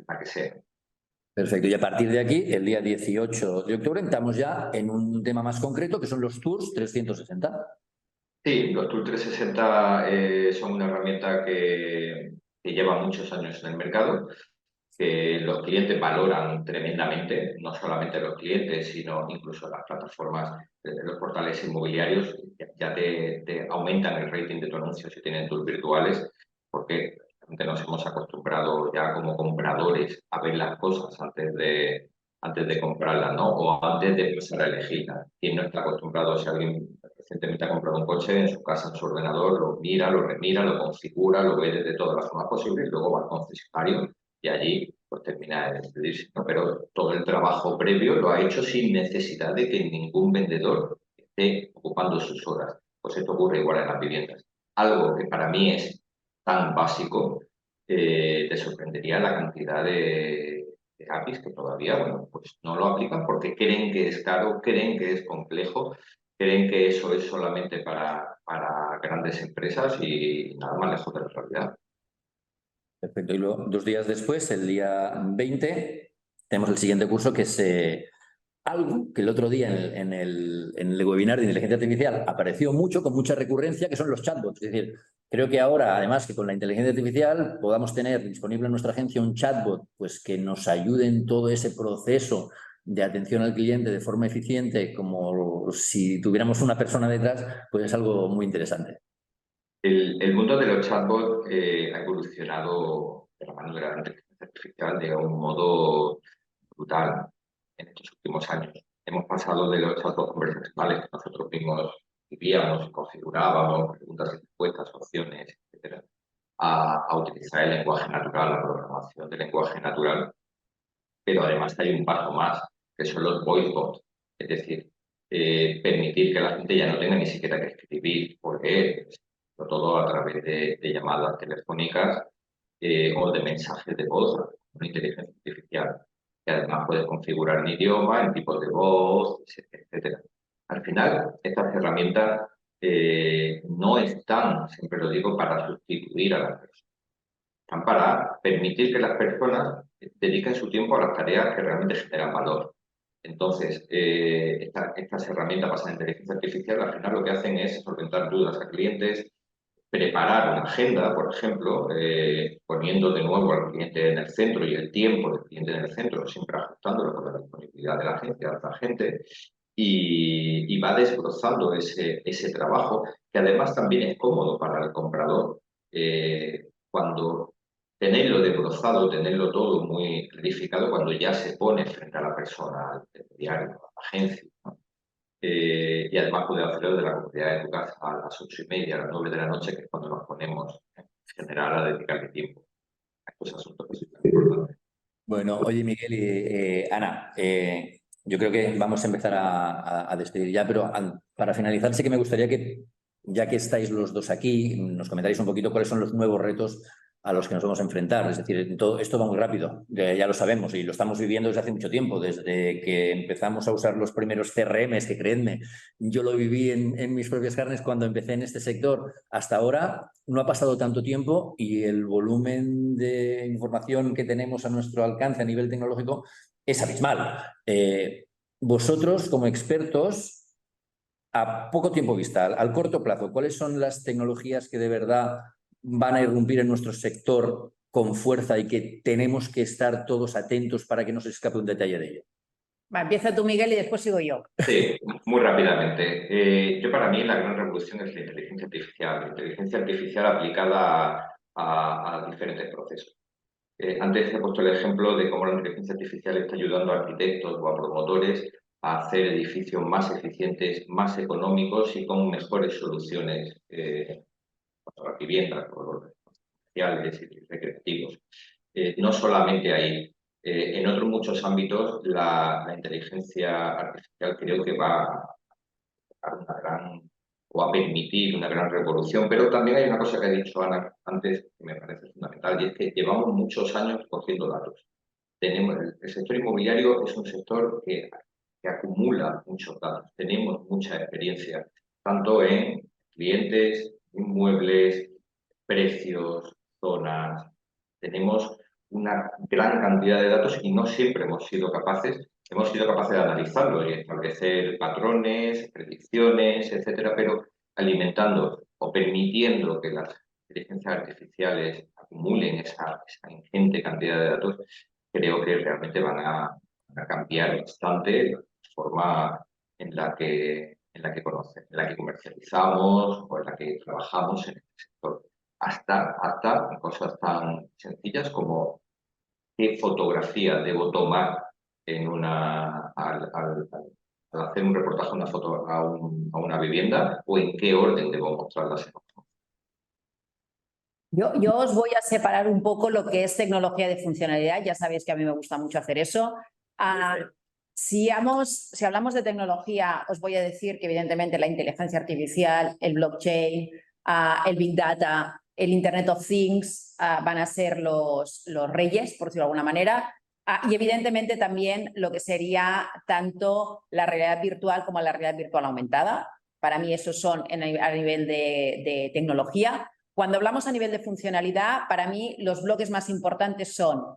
la que sea. Perfecto. Y a partir de aquí, el día 18 de octubre, entramos ya en un tema más concreto, que son los Tours 360. Sí, los Tour 360 son una herramienta que lleva muchos años en el mercado, que los clientes valoran tremendamente, no solamente los clientes, sino incluso las plataformas, los portales inmobiliarios, ya te aumentan el rating de tu anuncio si tienen tours virtuales, porque nos hemos acostumbrado ya como compradores a ver las cosas antes de comprarlas, ¿no? O antes de empezar a elegirlas. Quien no está acostumbrado, si alguien recientemente ha comprado un coche en su casa, en su ordenador, lo mira, lo remira, lo configura, lo ve desde todas las formas posibles y luego va al concesionario y allí pues termina de decidirse, ¿no? Pero todo el trabajo previo lo ha hecho sin necesidad de que ningún vendedor esté ocupando sus horas. Pues esto ocurre igual en las viviendas. Algo que para mí es tan básico, te sorprendería la cantidad de APIs que todavía, bueno, pues no lo aplican porque creen que es caro, creen que es complejo, creen que eso es solamente para grandes empresas y nada más lejos de la realidad. Perfecto. Y luego, 2 días después, el día 20, tenemos el siguiente curso, que es algo que el otro día en el webinar de inteligencia artificial apareció mucho, con mucha recurrencia, que son los chatbots. Es decir, creo que ahora, además, que con la inteligencia artificial podamos tener disponible en nuestra agencia un chatbot pues, que nos ayude en todo ese proceso de atención al cliente de forma eficiente, como si tuviéramos una persona detrás, pues es algo muy interesante. El mundo de los chatbots ha evolucionado de la mano de la inteligencia artificial de un modo brutal en estos últimos años. Hemos pasado de los chatbots conversacionales que nosotros mismos vivíamos, configurábamos, preguntas y respuestas, opciones, etcétera, a utilizar el lenguaje natural, la programación del lenguaje natural. Pero además hay un paso más, que son los voice bots, es decir, permitir que la gente ya no tenga ni siquiera que escribir o leer, todo a través de llamadas telefónicas o de mensajes de voz con inteligencia artificial, que además puedes configurar en idioma, en tipos de voz, etcétera. Al final, estas herramientas no están, siempre lo digo, para sustituir a las personas, están para permitir que las personas dediquen su tiempo a las tareas que realmente generan valor. Entonces, estas herramientas basadas en inteligencia artificial al final lo que hacen es solventar dudas a clientes, preparar una agenda, por ejemplo, poniendo de nuevo al cliente en el centro y el tiempo del cliente en el centro, siempre ajustándolo con la disponibilidad de la agencia, de la gente, y va desbrozando ese trabajo, que además también es cómodo para el comprador. Cuando tenerlo desbrozado, tenerlo todo muy clarificado, cuando ya se pone frente a la persona, al intermediario, a la agencia, ¿no? Y además poder hacerlo de la comodidad de tu casa a las 8:30, a las 9 de la noche, que es cuando nos ponemos en general a dedicarle tiempo a estos asuntos que son importantes. Bueno, oye Miguel y Ana, yo creo que vamos a empezar a despedir ya, pero para finalizar sí que me gustaría que, ya que estáis los dos aquí, nos comentaréis un poquito cuáles son los nuevos retos a los que nos vamos a enfrentar. Es decir, todo esto va muy rápido, ya lo sabemos y lo estamos viviendo desde hace mucho tiempo, desde que empezamos a usar los primeros CRMs, que creedme, yo lo viví en mis propias carnes cuando empecé en este sector. Hasta ahora no ha pasado tanto tiempo y el volumen de información que tenemos a nuestro alcance a nivel tecnológico es abismal. Vosotros, como expertos, a poco tiempo vista, al corto plazo, ¿cuáles son las tecnologías que de verdad van a irrumpir en nuestro sector con fuerza y que tenemos que estar todos atentos para que no se escape un detalle de ello? Va, empieza tú, Miguel, y después sigo yo. Sí, muy rápidamente. Yo para mí la gran revolución es la inteligencia artificial aplicada a diferentes procesos. Antes he puesto el ejemplo de cómo la inteligencia artificial está ayudando a arquitectos o a promotores a hacer edificios más eficientes, más económicos y con mejores soluciones para las viviendas, para los sociales y recreativos. No solamente ahí. En otros muchos ámbitos la inteligencia artificial creo que va a dar una gran o a permitir una gran revolución, pero también hay una cosa que ha dicho Ana antes que me parece fundamental y es que llevamos muchos años cogiendo datos. El sector inmobiliario es un sector que acumula muchos datos, tenemos mucha experiencia, tanto en clientes, inmuebles, precios, zonas, tenemos una gran cantidad de datos y no siempre hemos sido capaces de analizarlo y establecer patrones, predicciones, etcétera, pero alimentando o permitiendo que las inteligencias artificiales acumulen esa ingente cantidad de datos, creo que realmente van a cambiar bastante la forma en la que comercializamos o en la que trabajamos en este sector. Hasta cosas tan sencillas como qué fotografía debo tomar al hacer un reportaje, una foto a una vivienda, o en qué orden debo mostrarlas. Yo os voy a separar un poco lo que es tecnología de funcionalidad. Ya sabéis que a mí me gusta mucho hacer eso. Si hablamos de tecnología, os voy a decir que evidentemente la inteligencia artificial, el blockchain, el big data, el Internet of Things van a ser los reyes, por decirlo de alguna manera. Y evidentemente también lo que sería tanto la realidad virtual como la realidad virtual aumentada. Para mí esos son a nivel de tecnología. Cuando hablamos a nivel de funcionalidad, para mí los bloques más importantes son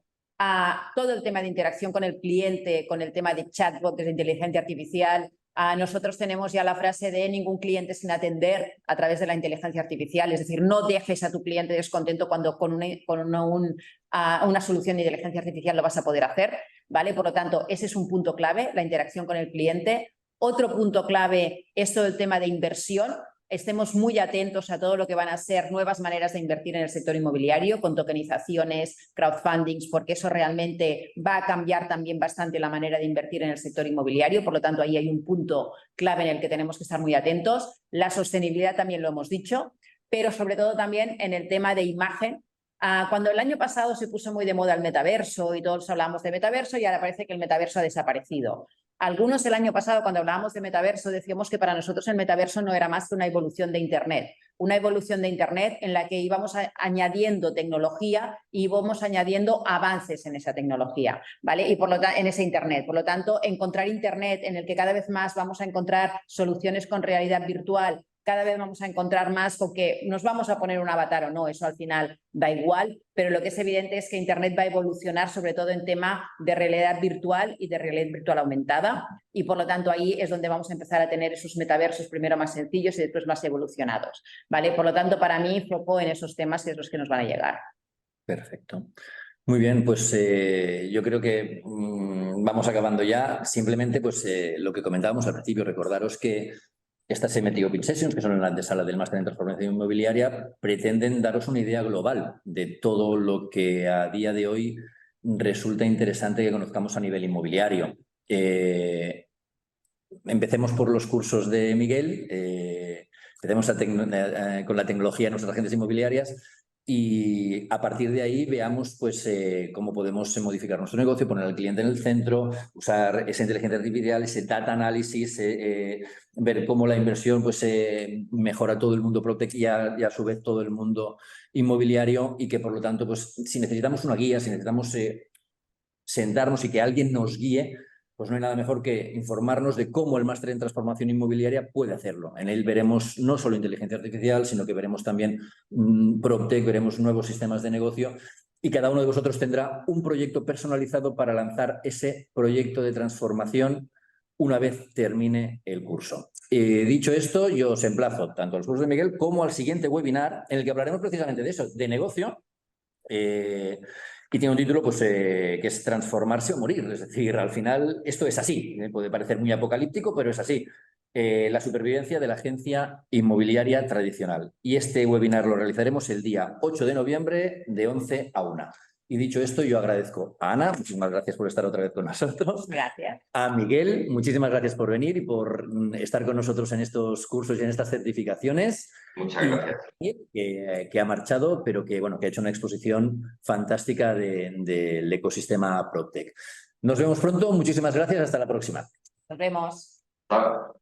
todo el tema de interacción con el cliente, con el tema de chatbot, de inteligencia artificial. Nosotros tenemos ya la frase de ningún cliente sin atender a través de la inteligencia artificial. Es decir, no dejes a tu cliente descontento cuando con una solución de inteligencia artificial lo vas a poder hacer, ¿vale? Por lo tanto, ese es un punto clave, la interacción con el cliente. Otro punto clave es todo el tema de inversión. Estemos muy atentos a todo lo que van a ser nuevas maneras de invertir en el sector inmobiliario, con tokenizaciones, crowdfundings, porque eso realmente va a cambiar también bastante la manera de invertir en el sector inmobiliario. Por lo tanto, ahí hay un punto clave en el que tenemos que estar muy atentos. La sostenibilidad también lo hemos dicho, pero sobre todo también en el tema de imagen. Cuando el año pasado se puso muy de moda el metaverso y todos hablamos de metaverso y ahora parece que el metaverso ha desaparecido. Algunos el año pasado, cuando hablábamos de metaverso, decíamos que para nosotros el metaverso no era más que una evolución de Internet. Una evolución de Internet en la que íbamos añadiendo tecnología y íbamos añadiendo avances en esa tecnología, ¿vale? Y en ese Internet. Por lo tanto, encontrar Internet en el que cada vez más vamos a encontrar soluciones con realidad virtual, cada vez vamos a encontrar más con que nos vamos a poner un avatar o no, eso al final da igual, pero lo que es evidente es que Internet va a evolucionar sobre todo en tema de realidad virtual y de realidad virtual aumentada y por lo tanto ahí es donde vamos a empezar a tener esos metaversos primero más sencillos y después más evolucionados, ¿vale? Por lo tanto, para mí foco en esos temas que es los que nos van a llegar. Perfecto. Muy bien, pues yo creo que vamos acabando ya. Simplemente pues lo que comentábamos al principio, recordaros que estas MTI Open Sessions, que son en la antesala del Máster en Transformación Inmobiliaria, pretenden daros una idea global de todo lo que a día de hoy resulta interesante que conozcamos a nivel inmobiliario. Empecemos por los cursos de Miguel. Empecemos con la tecnología de nuestras agentes inmobiliarias. y a partir de ahí veamos pues, cómo podemos modificar nuestro negocio, poner al cliente en el centro, usar esa inteligencia artificial, ese data analysis, ver cómo la inversión pues, mejora todo el mundo PropTech y a su vez todo el mundo inmobiliario, y que por lo tanto, pues, si necesitamos una guía, si necesitamos sentarnos y que alguien nos guíe, pues no hay nada mejor que informarnos de cómo el máster en transformación inmobiliaria puede hacerlo. En él veremos no solo inteligencia artificial, sino que veremos también PropTech, veremos nuevos sistemas de negocio, y cada uno de vosotros tendrá un proyecto personalizado para lanzar ese proyecto de transformación una vez termine el curso. Dicho esto, yo os emplazo tanto al curso de Miguel como al siguiente webinar, en el que hablaremos precisamente de eso, de negocio, y tiene un título pues, que es transformarse o morir. Es decir, al final esto es así. Puede parecer muy apocalíptico, pero es así. La supervivencia de la agencia inmobiliaria tradicional. Y este webinar lo realizaremos el día 8 de noviembre de 11 a 1. Y dicho esto, yo agradezco a Ana, muchísimas gracias por estar otra vez con nosotros. Gracias. A Miguel, muchísimas gracias por venir y por estar con nosotros en estos cursos y en estas certificaciones. Muchas gracias. Que ha marchado, pero que, bueno, que ha hecho una exposición fantástica del ecosistema PropTech. Nos vemos pronto, muchísimas gracias, hasta la próxima. Nos vemos. Chao.